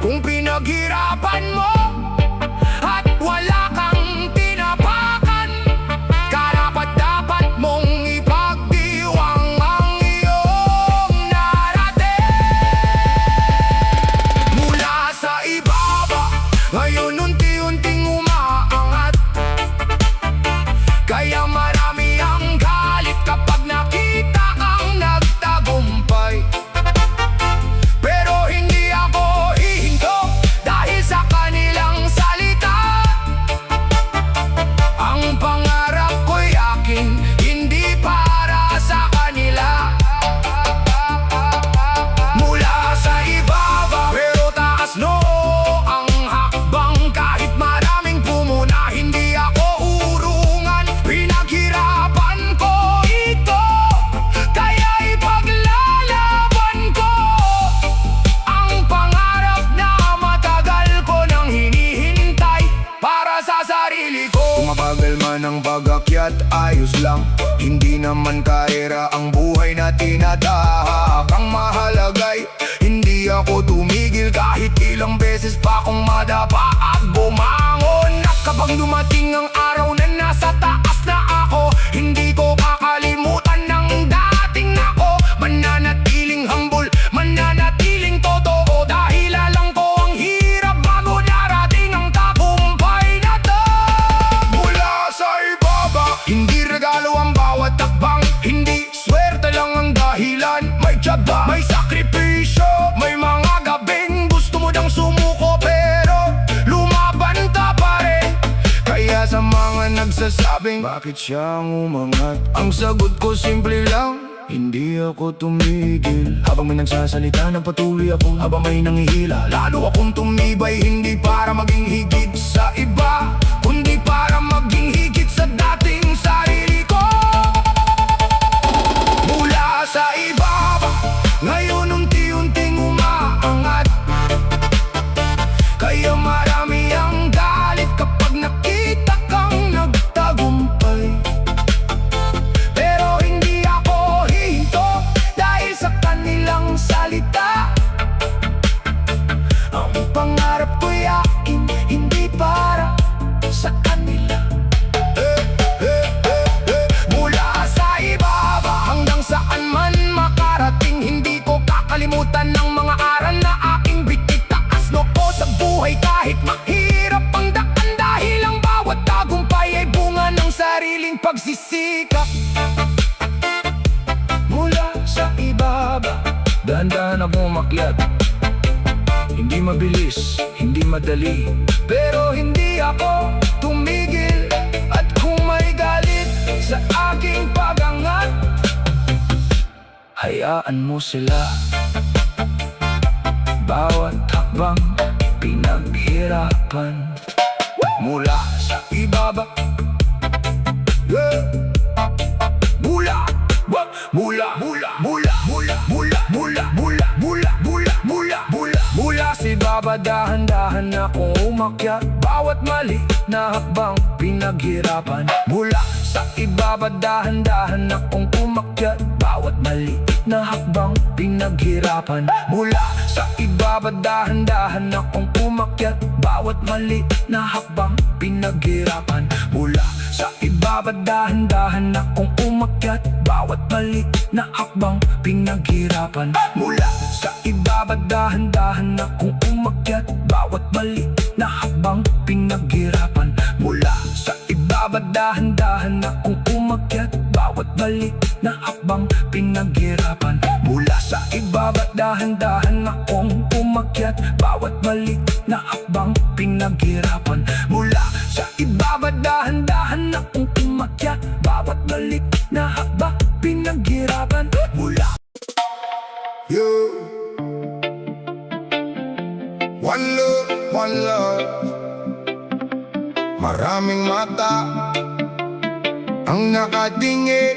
Kung pinaghirapan mo at wala kang tinapakan, karapat-dapat mong ipagdiwang ang iyong narating. Mula sa ibaba, ngayon unti-unting umaangat. Kaya marami ang galit kapag nakita kang nagtagumpay. Pero hindi ako hihinto dahil sa kanilang salita. Ang pangarap ko'y akin, hindi para sa kanila. Mula sa ibaba, pero taas noo ang hakbang. Kahit maraming pumuna, hindi ako urungan. Pinaghirapan ko ito, kaya ipaglalaban ko ang pangarap na matagal ko nang hinihintay para sa sarili ko. Kung mabagal man ang pag-akyat, ayos lang. Hindi naman karera ang buhay na tinatahak. Ang mahalagay, hindi ako tumigil kahit ilang beses pa akong madapa at bumangon. At kapag dumating ang araw na nasa taas na ako, hindi ko kakalimutan ng dating nako. Mananatiling humble, mananatiling totoo, dahil alam ko ang hirap bago darating ang tagumpay na to. Mula sa ibaba, hindi regalo ang bawat takbang, hindi swerte lang ang dahilan. May tiyaga, may sakripisyo, may mga gabing gusto mo dang sumuko, pero lumaban ka pa rin. Kaya sa mga nagsasabing, bakit siyang umangat? Ang sagot ko simple lang, hindi ako tumigil. Habang may nagsasalita, nagpatuloy ako. Habang may nangihila, lalo akong tumibay. Hindi para maging higit sa iba, kundi para maging higit sa dating sarili ko. Mula sa ibaba, ngayon unti-unting umaangat. Kaya marami ang galit kapag nakita kang nagtagumpay. Pero hindi ako hihinto dahil sa kanilang salita. Ang pangarap ko'y akin, hindi para sa kanila. Mula sa ibaba hanggang saan man makarating, hindi ko kakalimutan ng mga aral na aking bitit. Taas noo sa buhay kahit mahirap ang daan, dahil ang bawat tagumpay ay bunga ng sariling pagsisikap. Mula sa ibaba, dahan-dahan ako umakyat. Hindi mabilis, hindi madali, pero hindi ako tumigil. At kung may galit sa aking pagangat, hayaan mo sila. Bawat hakbang pinaghirapan. Mula sa ibaba, yeah. Mula, mula, mula, mula, mula, mula, mula, mula, mula, mula, mula, mula, mula sa ibaba. ibaba dahan-dahan akong umakyat. Bawat mali na hakbang pinaghirapan. Mula sa ibaba dahan-dahan akong umakyat. Bawat mali na hakbang pinaghirapan. Mula sa ibaba dahan-dahan akong umakyat. Bawat mali na hakbang pinaghirapan. Mula sa ibaba dahan-dahan akong umakyat. Bawat mali na hakbang pinaghirapan. Mula sa ibaba dahan-dahan akong umakyat. Bawat mali na hakbang pinaghirapan. Mula sa ibaba dahan-dahan akong umakyat. Bawat mali na hakbang pinaghirapan. Mula sa ibaba dahan-dahan akong umakyat. Bawat mali na hakbang pinaghirapan. Mula sa ibaba dahan-dahan akong umakyat. Bawat mali na hakbang pinaghirapan. Mula One love, one love. Maraming mata ang nakatingin.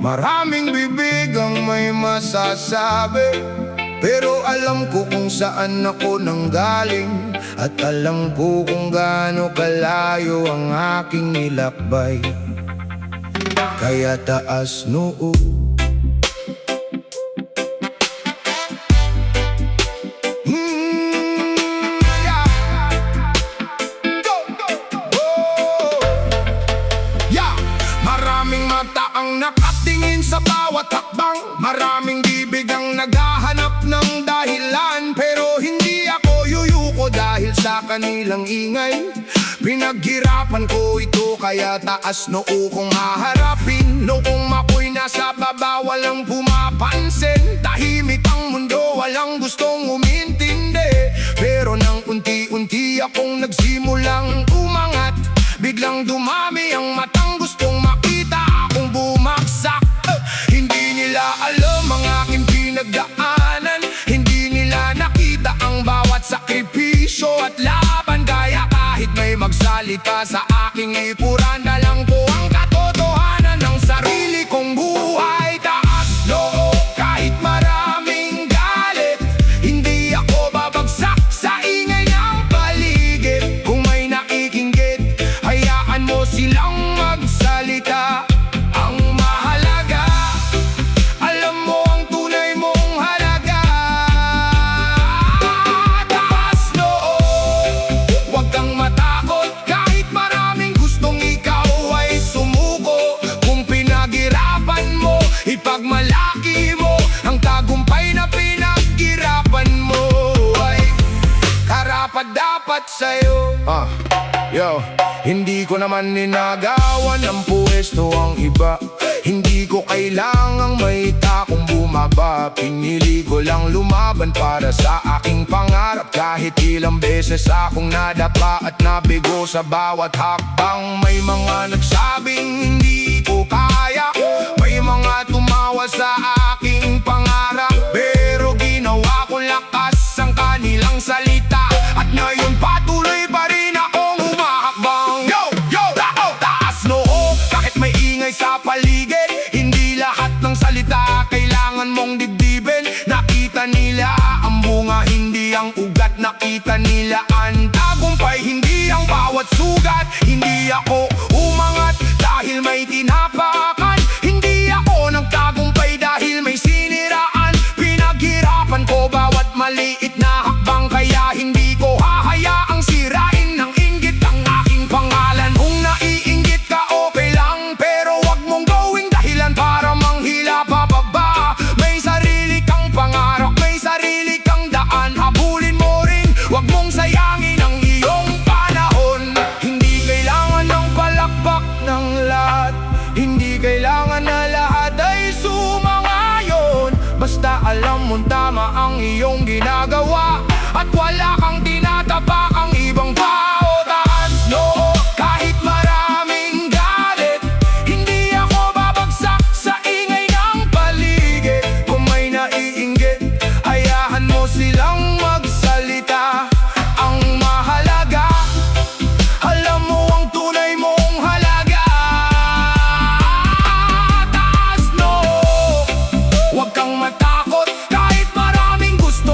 Maraming bibig ang may masasabi. Pero alam ko kung saan ako nanggaling. At alam ko kung gaano kalayo ang aking nilakbay. Kaya taas noo. Maraming mata ang nakatingin sa bawat hakbang. Maraming bibig ang naghahanap ng dahilan. Pero hindi ako yuyuko dahil sa kanilang ingay. Pinaghirapan ko ito kaya taas noo kong haharapin. Noong ako'y nasa baba walang pumapansin. Tahimik ang mundo, walang gustong umintindi. Pero nang unti-unti akong nagsimulang umangat, biglang dumami ang matang gustong makita akong bumagsak. Hindi nila alam ang aking pinagdaanan. Hindi nila nakita ang bawat sakripisyo at laban. Kaya kahit may magsalita sa aking ipuran, dalang ko ang katotohanan ng sarili kong buhay. Taas loob kahit maraming galit. Hindi ako babagsak sa ingay ng paligid. Kung may nakikinggit, hayaan mo silang magsalita. Ang mahalaga, alam mo ang tunay mong halaga. Taas loob, huwag kang matakot. Kahit maraming gustong ikaw ay sumuko. Kung pinaghirapan mo, ipagmalaki mo ang tagumpay na pinaghirapan mo. Ay karapat-dapat sa'yo. Hindi ko naman ninagawan ng pwesto ang iba. Hindi ko kailangang may takong bumaba. Pinili ko lang lumaban para sa aking pangarap. Kahit ilang beses akong nadapa at nabigo sa bawat hakbang. May mga nagsabing hindi ko kaya. May mga tumawa sa aking pangarap. Pero ginawa ko lakas ang kanilang salita. At ngayon patuloy pa rin akong humahakbang. Taas noo kahit may ingay sa paligid. Hindi lahat ng salita kailangan mong dibdibin. Nakita nila ang bunga, hindi ang ugat. Nakita nila ang tagumpay, hindi ang bawat sugat. Hindi ako umangat dahil may tinapakan. Hindi ako nagtagumpay dahil may siniraan. Pinaghirapan ko bawat maliit na hakbang. Kaya hindi ko hahayaang sirain ng inggit ang aking pangalan. Kung naiinggit ka okay lang, pero wag mong gawing dahilan para manghila pababa. May sarili kang pangarap, may sarili kang daan. Habulin mo rin, wag mong sayangin ang iyong panahon. Hindi kailangan ng palakpak ng lahat. Hindi kailangan na lahat ay sumangayon. Basta alam mong tama ang iyong ginagawa. At wala kang tinatapakang ibang tao. Taas noo kahit maraming galit. Hindi ako babagsak sa ingay ng paligid. Kung may naiinggit, hayaan mo silang magsalita. Ang mahalaga, alam mo ang tunay mong halaga. Taas noo, huwag kang matakot kahit maraming gusto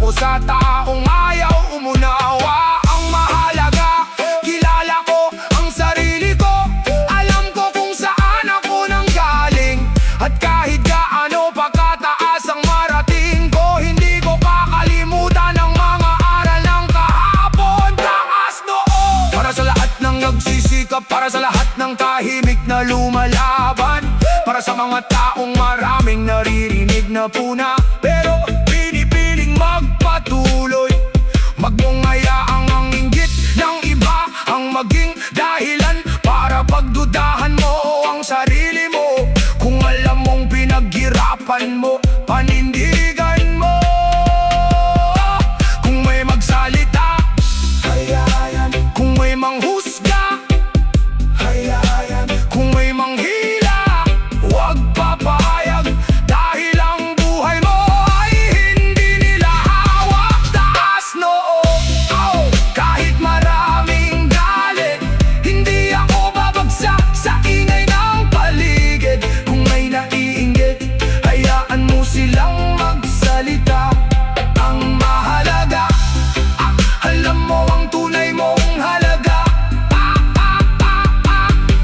ako sa taong ayaw umunawa. Ang mahalaga, kilala ko ang sarili ko. Alam ko kung saan ako nanggaling. At kahit gaano pa kataas ang marating ko, hindi ko kakalimutan ang mga aral ng kahapon. Taas noo para sa lahat ng nagsisikap, para sa lahat ng tahimik na lumalaban, para sa mga taong maraming naririnig na puna pero pinipiling magpatuloy. Wag mong hayaang ang inggit ng iba ang maging dahilan para pagdudahan mo ang sarili mo. Kung alam mong pinaghirapan mo, panindigan mo. Kung may magsalita, hayayan. Kung may manghusga, hayayan. Kung may manghila, huwag papayag. Dahil ang buhay mo ay hindi nila hawak. Taas noo, oh. Kahit maraming galit, hindi ako babagsak sa ingay ng paligid. Kung may naiinggit, hayaan mo silang magsalita. Ang mahalaga, alam mo ang tunay mong halaga.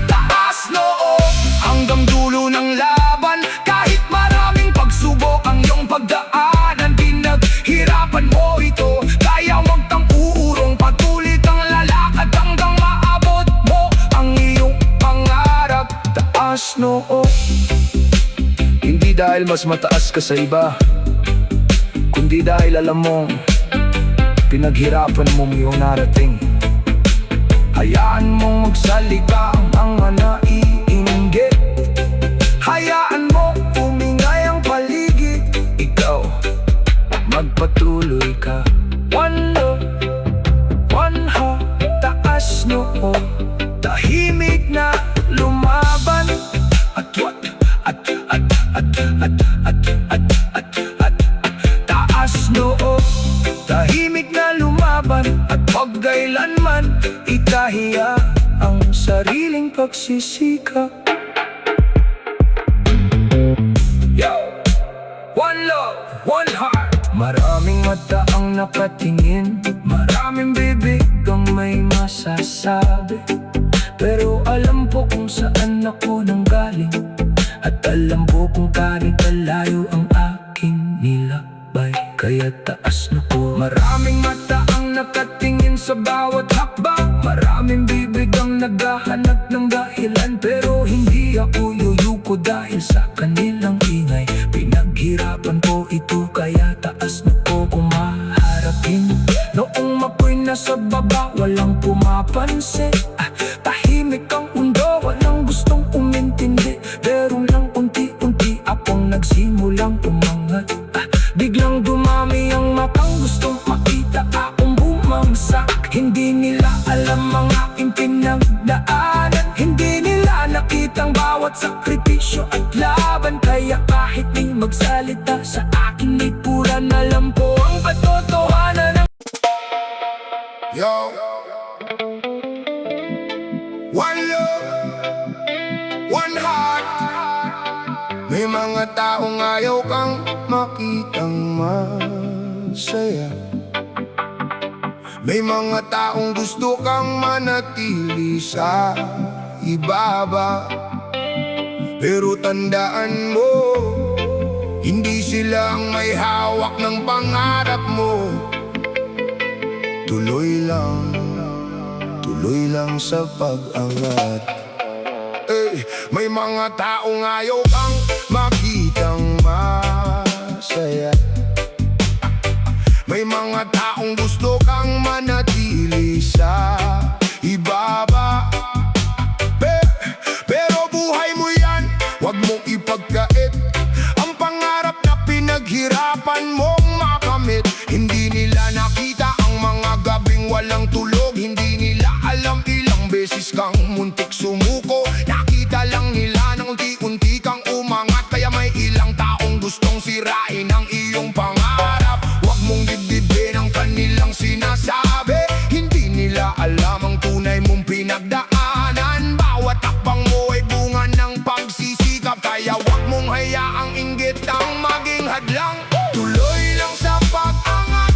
Taas noo hanggang dulo ng laban. Kahit maraming pagsubok ang iyong pagdaanan, pinaghirapan mo ito, kaya wag kang uurong. Patuloy kang lalakad hanggang maabot mo ang iyong pangarap. Taas noo, hindi dahil mas mataas ka sa iba, kundi dahil alam mong pinaghirapan mong iyong narating. Hayaan mong magsalita ang mga naiinggit. Hayaan mo umingay ang paligid. Ikaw, magpatuloy ka. One love, one heart. Taas noo, tahimik na lumaban. Taas noo, tahimik na lumaban. At pagkailanman ikahiya ang sariling pagsisikap. Yo! One love, one heart. Maraming mata ang nakatingin, maraming bibig ang may masasabi. Pero alam po kung saan ako nanggaling, at alam po kung kahit malayo ang aking nilakbay. Kaya taas noo, maraming mata ang nakatingin sa bawat hakbang, maraming bibig ang naghahanap ng dahilan. Pero hindi ako yuyuko dahil sa kanilang ingay. Pinaghirapan ko ito, kaya taas noo kung maharapin. Noong ako'y nasa baba, walang pumapansin. Tahimik ang mundo, walang gustong umintindi. Pero nang unti-unti akong nagsimulang umangat, biglang dumami ang matang gustong makita akong bumagsak. Hindi nila alam ang aking pinagdaanan, hindi nila nakitang bawat sakripisyo at laban. Kaya kahit di magsalita sa aking lipunan, alam ko ang katotohanan ng yo. One love, one heart. May mga taong ayaw kang makitang masaya. May mga taong gusto kang manatili sa ibaba. Pero tandaan mo, hindi sila ang may hawak ng pangarap mo. Tuloy lang sa pag-angat. May mga taong ayaw kang makitang masaya. May mga taong gusto kang manatili sa ibaba. Pero buhay mo yan, wag mong ipagkait ang pangarap na pinaghirapan mong makamit. Hindi nila nakita ang mga gabing walang tulog. Hindi nila alam ilang beses kang muntik sumuko. Nakita lang nila nang unti-unti kang umangat. Kaya may ilang taong gustong sirain ang iyong pangarap. Huwag mong dibdibin ang kanilang sinasabi. Hindi nila alam ang tunay mong pinagdaanan. Bawat takbang mo ay bunga ng pagsisikap. Kaya huwag mong hayaang inggit ang maging hadlang. Tuloy lang sa pag-angat.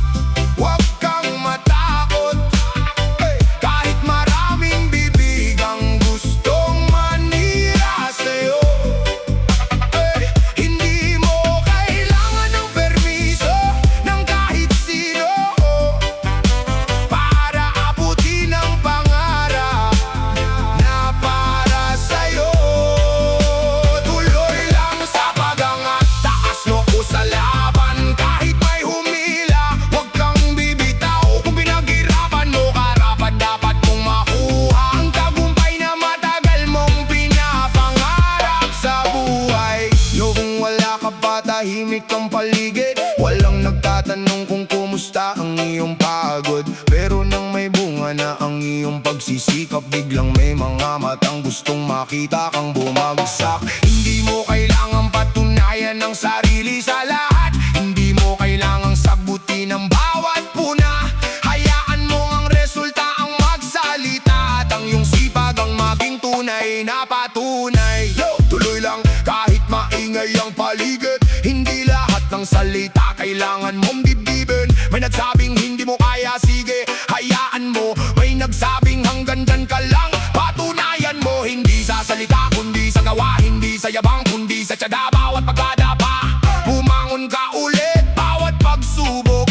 tahimik ang paligid. Walang nagtatanong kung kumusta ang iyong pagod. Pero nang may bunga na ang iyong pagsisikap, biglang may mga matang gustong makita kang bumagsak. Hindi mo kailangang patunayan ng sarili sa lahat. Hindi mo kailangang sagutin ang bawat puna. Hayaan mo ang resulta ang magsalita, at ang iyong sipag ang maging tunay na patunay. Tuloy lang kahit maingay ang paligid. Hindi lahat ng salita kailangan mong dibdibin. May nagsabing hindi mo kaya, sige, hayaan mo. May nagsabing hanggang dyan ka lang, patunayan mo. Hindi sa salita kundi sa gawa, hindi sa yabang kundi sa tiyaga. Bawat pagkadapa, bumangon ka ulit. Bawat pagsubok,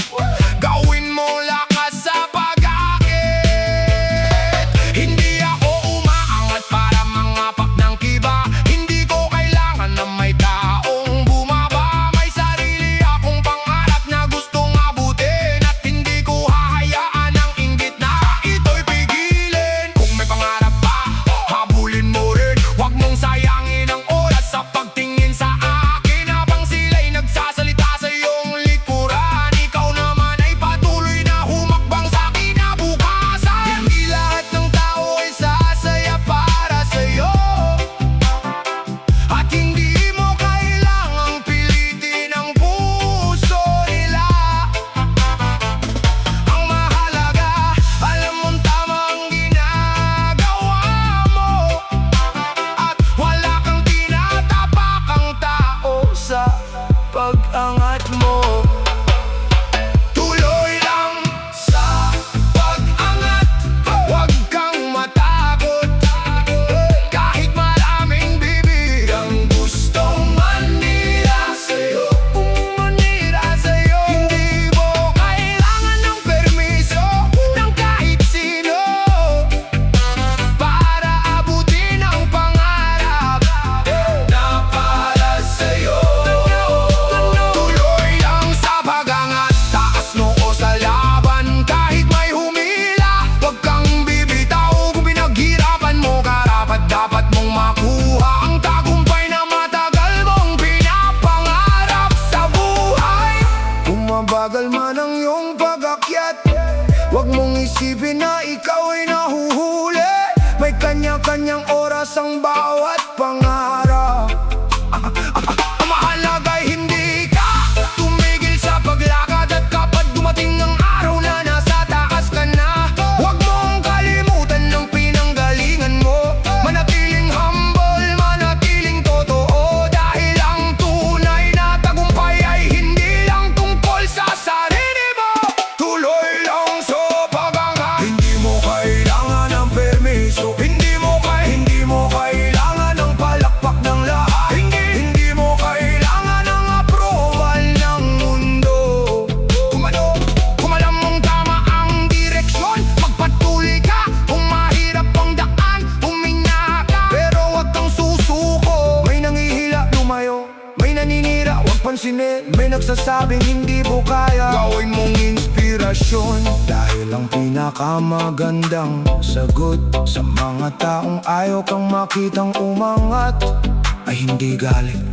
gawin mo lakas sa pag-akit. Hindi ako umaangat para mangapak ng kiba. Hindi ko kailangan na may taong bumaba. May sarili akong pangarap na gustong abutin, at hindi ko hahayaan ang inggit na ito'y pigilin. Kung may pangarap pa, habulin mo rin. Huwag mong sayangin ang oras sa pagtingin sa akin habang sila'y nagsasalita sa iyong likuran. Ikaw naman ay patuloy na humakbang sa kinabukasan. Hindi lahat ng tao ay sasaya para sa'yo, at hindi mo kailangang pilitin ang puso nila. Ang mahalaga, alam mong tama ang ginagawa mo, at wala kang tinatapakang tao sa pag-angat mo. Tuloy lang sa pag-angat, huwag kang matakot. Kahit maraming bibig ang gustong manira sa'yo, hindi mo kailangan ng permiso ng kahit sino para abutin ang pangarap na para sa'yo. Tuloy lang sa pag-angat, taas noo sa laban. Kahit may humila, huwag kang bibitaw. Kung pinaghirapan mo, karapat-dapat mong makuha ang tagumpay na matagal mong pinapangarap sa buhay. Kung mabagal man ang iyong pag-akyat, huwag mong isipin na ikaw ay nahuhuli. May kanya-kanyang oras ang bawat pangarap. Ang mahalaga ay hindi ka tumigil sa paglakad, at kapag dumating ang araw na nasa taas ka na, huwag mong kalimutan ng pinanggalingan mo. Manatiling humble, manatiling totoo, dahil ang tunay na tagumpay ay hindi lang tungkol sa sarili mo. Tuloy lang sa pag-angat, hindi mo kailangan ng permiso. Hindi mo kailangan ng palakpak ng lahat. Hindi mo kailangan ng approval ng mundo. Kung alam mong tama ang direksyon, magpatuloy ka. Kung mahirap ang daan, huminga ka. Pero huwag kang susuko. May nangihila, lumayo. May naninira, huwag pansinin. May nagsasabing hindi mo kaya, gawin mong inspirasyon. Dahil ang pinakamagandang sagot sa mga taong ayaw kang makitang umangat ay hindi galit,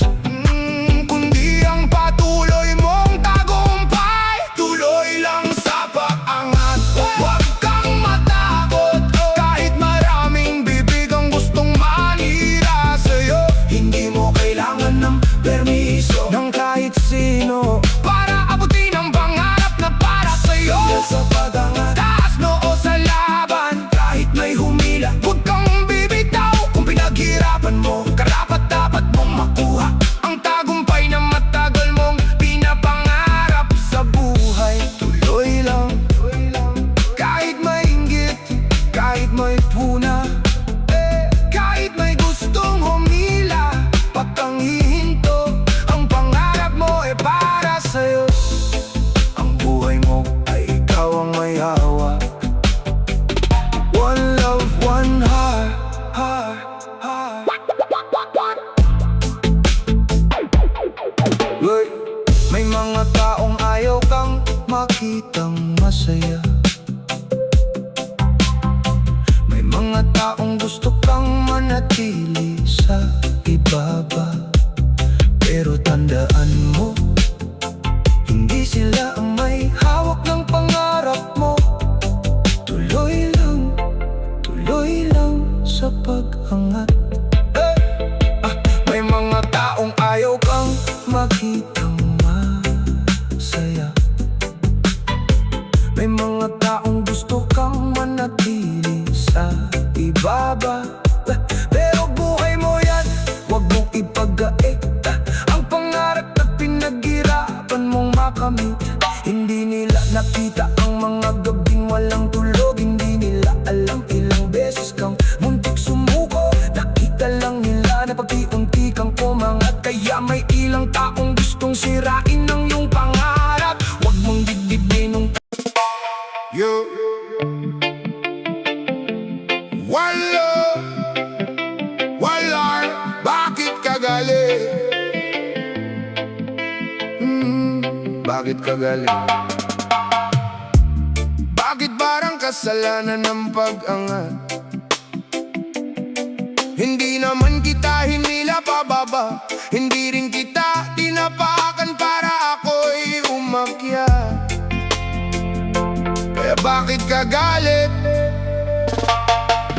kundi ang patuloy mong tagumpay. Tuloy lang sa pag-angat, huwag kang matakot. Kahit maraming bibig ang gustong manira sa'yo, hindi mo kailangan ng permiso ng kahit sino para abutin ang pangarap na para sa'yo. Sa pag-angat, taas noo sa laban. Kahit may humila, huwag kang bibitaw. Kung pinaghirapan mo, karapat-dapat mong makuha ang tagumpay na matagal mong pinapangarap sa buhay. Tuloy lang, kahit may inggit, kahit may puna, kahit may gustong humila, pag kang hihinto, ang pangarap mo ay para sa'yo. Ang buhay mo ay ikaw ang may hawak. One love, one heart, heart, heart. May mga taong ayaw kang makitang masaya. May mga taong gusto kang manatili sa ibaba. Pero tandaan mo, sila ang may hawak ng pangarap mo. Tuloy lang sa pag-angat. May mga taong ayaw kang makitang masaya. May mga taong gusto kang manatili sa ibaba. Pero buhay mo yan, huwag mong ipag-ait. Ang pangarap na pinaghirapan mong makamit. Hindi nila nakita ang mga gabing walang tulog. Hindi nila alam ilang beses kang muntik sumuko. Nakita lang nila na pag-iunti kang kumangat. Kaya may ilang taong gustong sirain ang iyong pangarap. Huwag mong dibdibin ng Walar, bakit ka galit? Bakit ka galit? Bakit parang kasalanan ng pag-angat? Hindi naman kita hinila pababa. Hindi rin kita tinapakan para ako'y umakyat. Kaya bakit ka galit?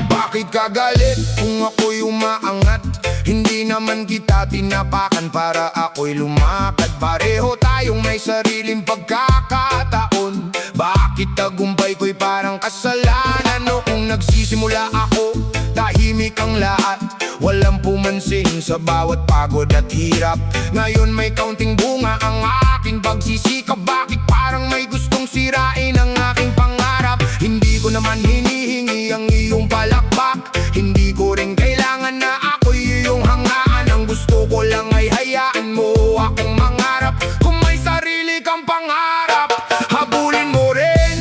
Bakit ka galit kung ako'y umaangat? Hindi naman kita tinapakan para ako'y lumakad. Pareho tayong may sariling pagkakataon. Bakit tagumpay ko'y parang kasalanan? Noong nagsisimula ako, tahimik ang lahat. Walang pumansin sa bawat pagod at hirap. Ngayon may kaunting bunga ang aking pagsisikap. Bakit parang may gustong sirain ang aking pangarap? Hindi ko naman hinihingi ang iyong palakpak. Hindi ko rin kailangan na ako'y iyong hangaan. Ang gusto ko lang ay hayaan mo akong mangarap. Kung may sarili kang pangarap, habulin mo rin.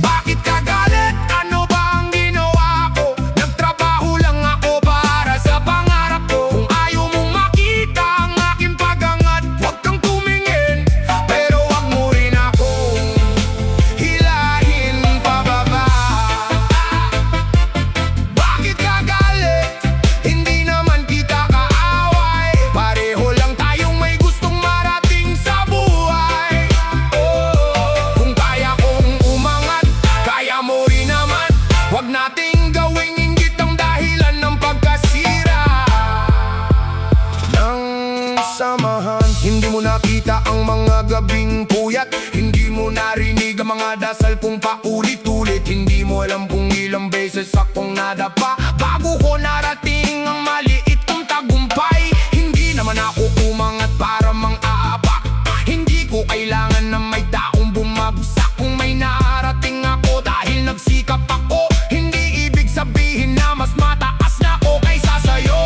Bakit ka galit? Ano ba ang ginawa ko? Nagtrabaho lang ako para sa pangarap ko. Kung ayaw mong makita ang aking pag-angat, huwag kang tumingin. Pero huwag mo rin akong hilahin pababa. Bakit ka galit? Hindi naman kita kaaway. Pareho lang tayong may gustong marating sa buhay. Kung kaya kong umangat, kaya mo rin naman. Huwag nating gawing inggit ang dahilan ng pagkasira ng samahan. Hindi mo nakita ang mga gabing puyat. Hindi mo narinig ang mga dasal kong paulit-ulit. Hindi mo alam kung ilang beses akong nadapa bago ko narating ang maliit kong tagumpay. Hindi naman ako umangat para mang-aapak. Hindi ko kailangan na may taong bumagsak. Kung may narating ako dahil nagsikap ako, hindi ibig sabihin na mas mataas na ako kaysa sa'yo.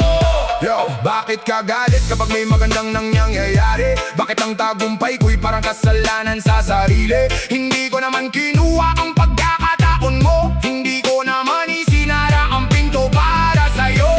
Bakit ka galit kapag may magandang nangyayari? Bakit ang tagumpay ko'y parang kasalanan sa sarili? Hindi ko naman kinuha ang pagkakataon mo. Hindi ko naman isinara ang pinto para sa'yo.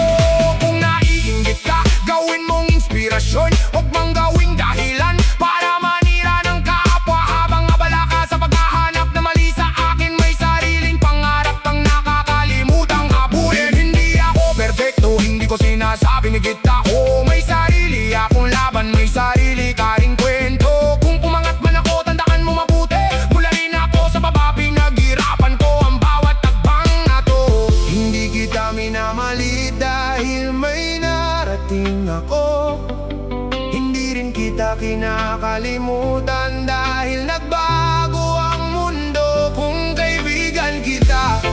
Kung naiinggit ka, gawin mong inspirasyon. Huwag mang gawing dahilan para manira ng kapwa. Habang abala ka sa paghahanap na mali sa akin, may sariling pangarap kang nakakalimutang habulin. Hindi ako perfecto, hindi ko sinasabing higit ako. May sarili akong laban, may sarili ka ring kwento. Kung umangat man ako, tandaan mo mabuti. Mula rin ako sa baba, pinaghirapan ko ang bawat tagbang na to. Hindi kita minamali dahil may narating ako. Hindi rin kita kinakalimutan dahil nagbago ang mundo. Kung kaibigan kita,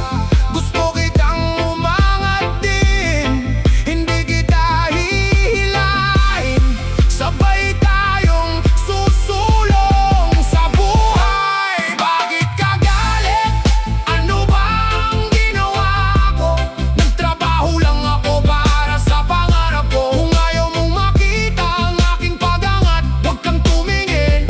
gusto kitang umangat din. Hindi kita hihilahin. Sabay tayong susulong sa buhay. Bakit ka galit? Ano ba ang ginawa ko? Nagtrabaho lang ako para sa pangarap ko. Kung ayaw mong makita ang aking pag-angat, huwag kang tumingin.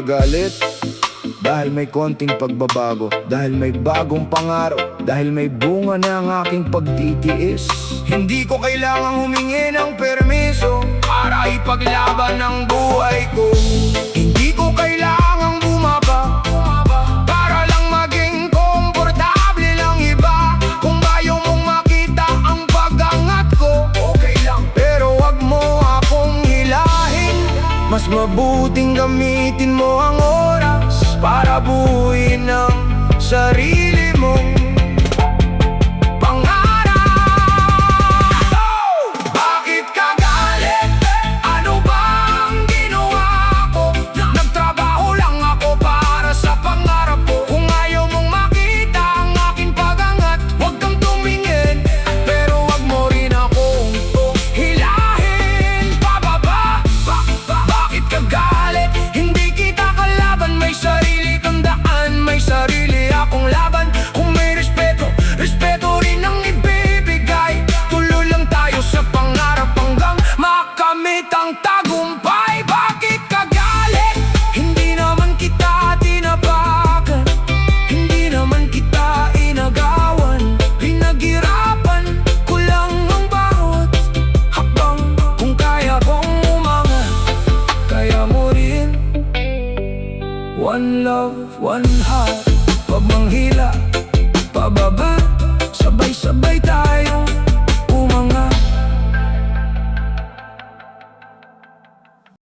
magagalit. Dahil may konting pagbabago, dahil may bagong pangarap, dahil may bunga na ang aking pagtitiis. Hindi ko kailangang humingi ng permiso para ipaglaban ang buhay ko. Hindi ko kailangang bumaba para lang maging komportable lang iba. Kung ayaw mong makita ang pag-angat ko, okay lang, pero wag mo akong hilahin. Mas mabuting gamitin mo ang oras para buuin ang sarili mo.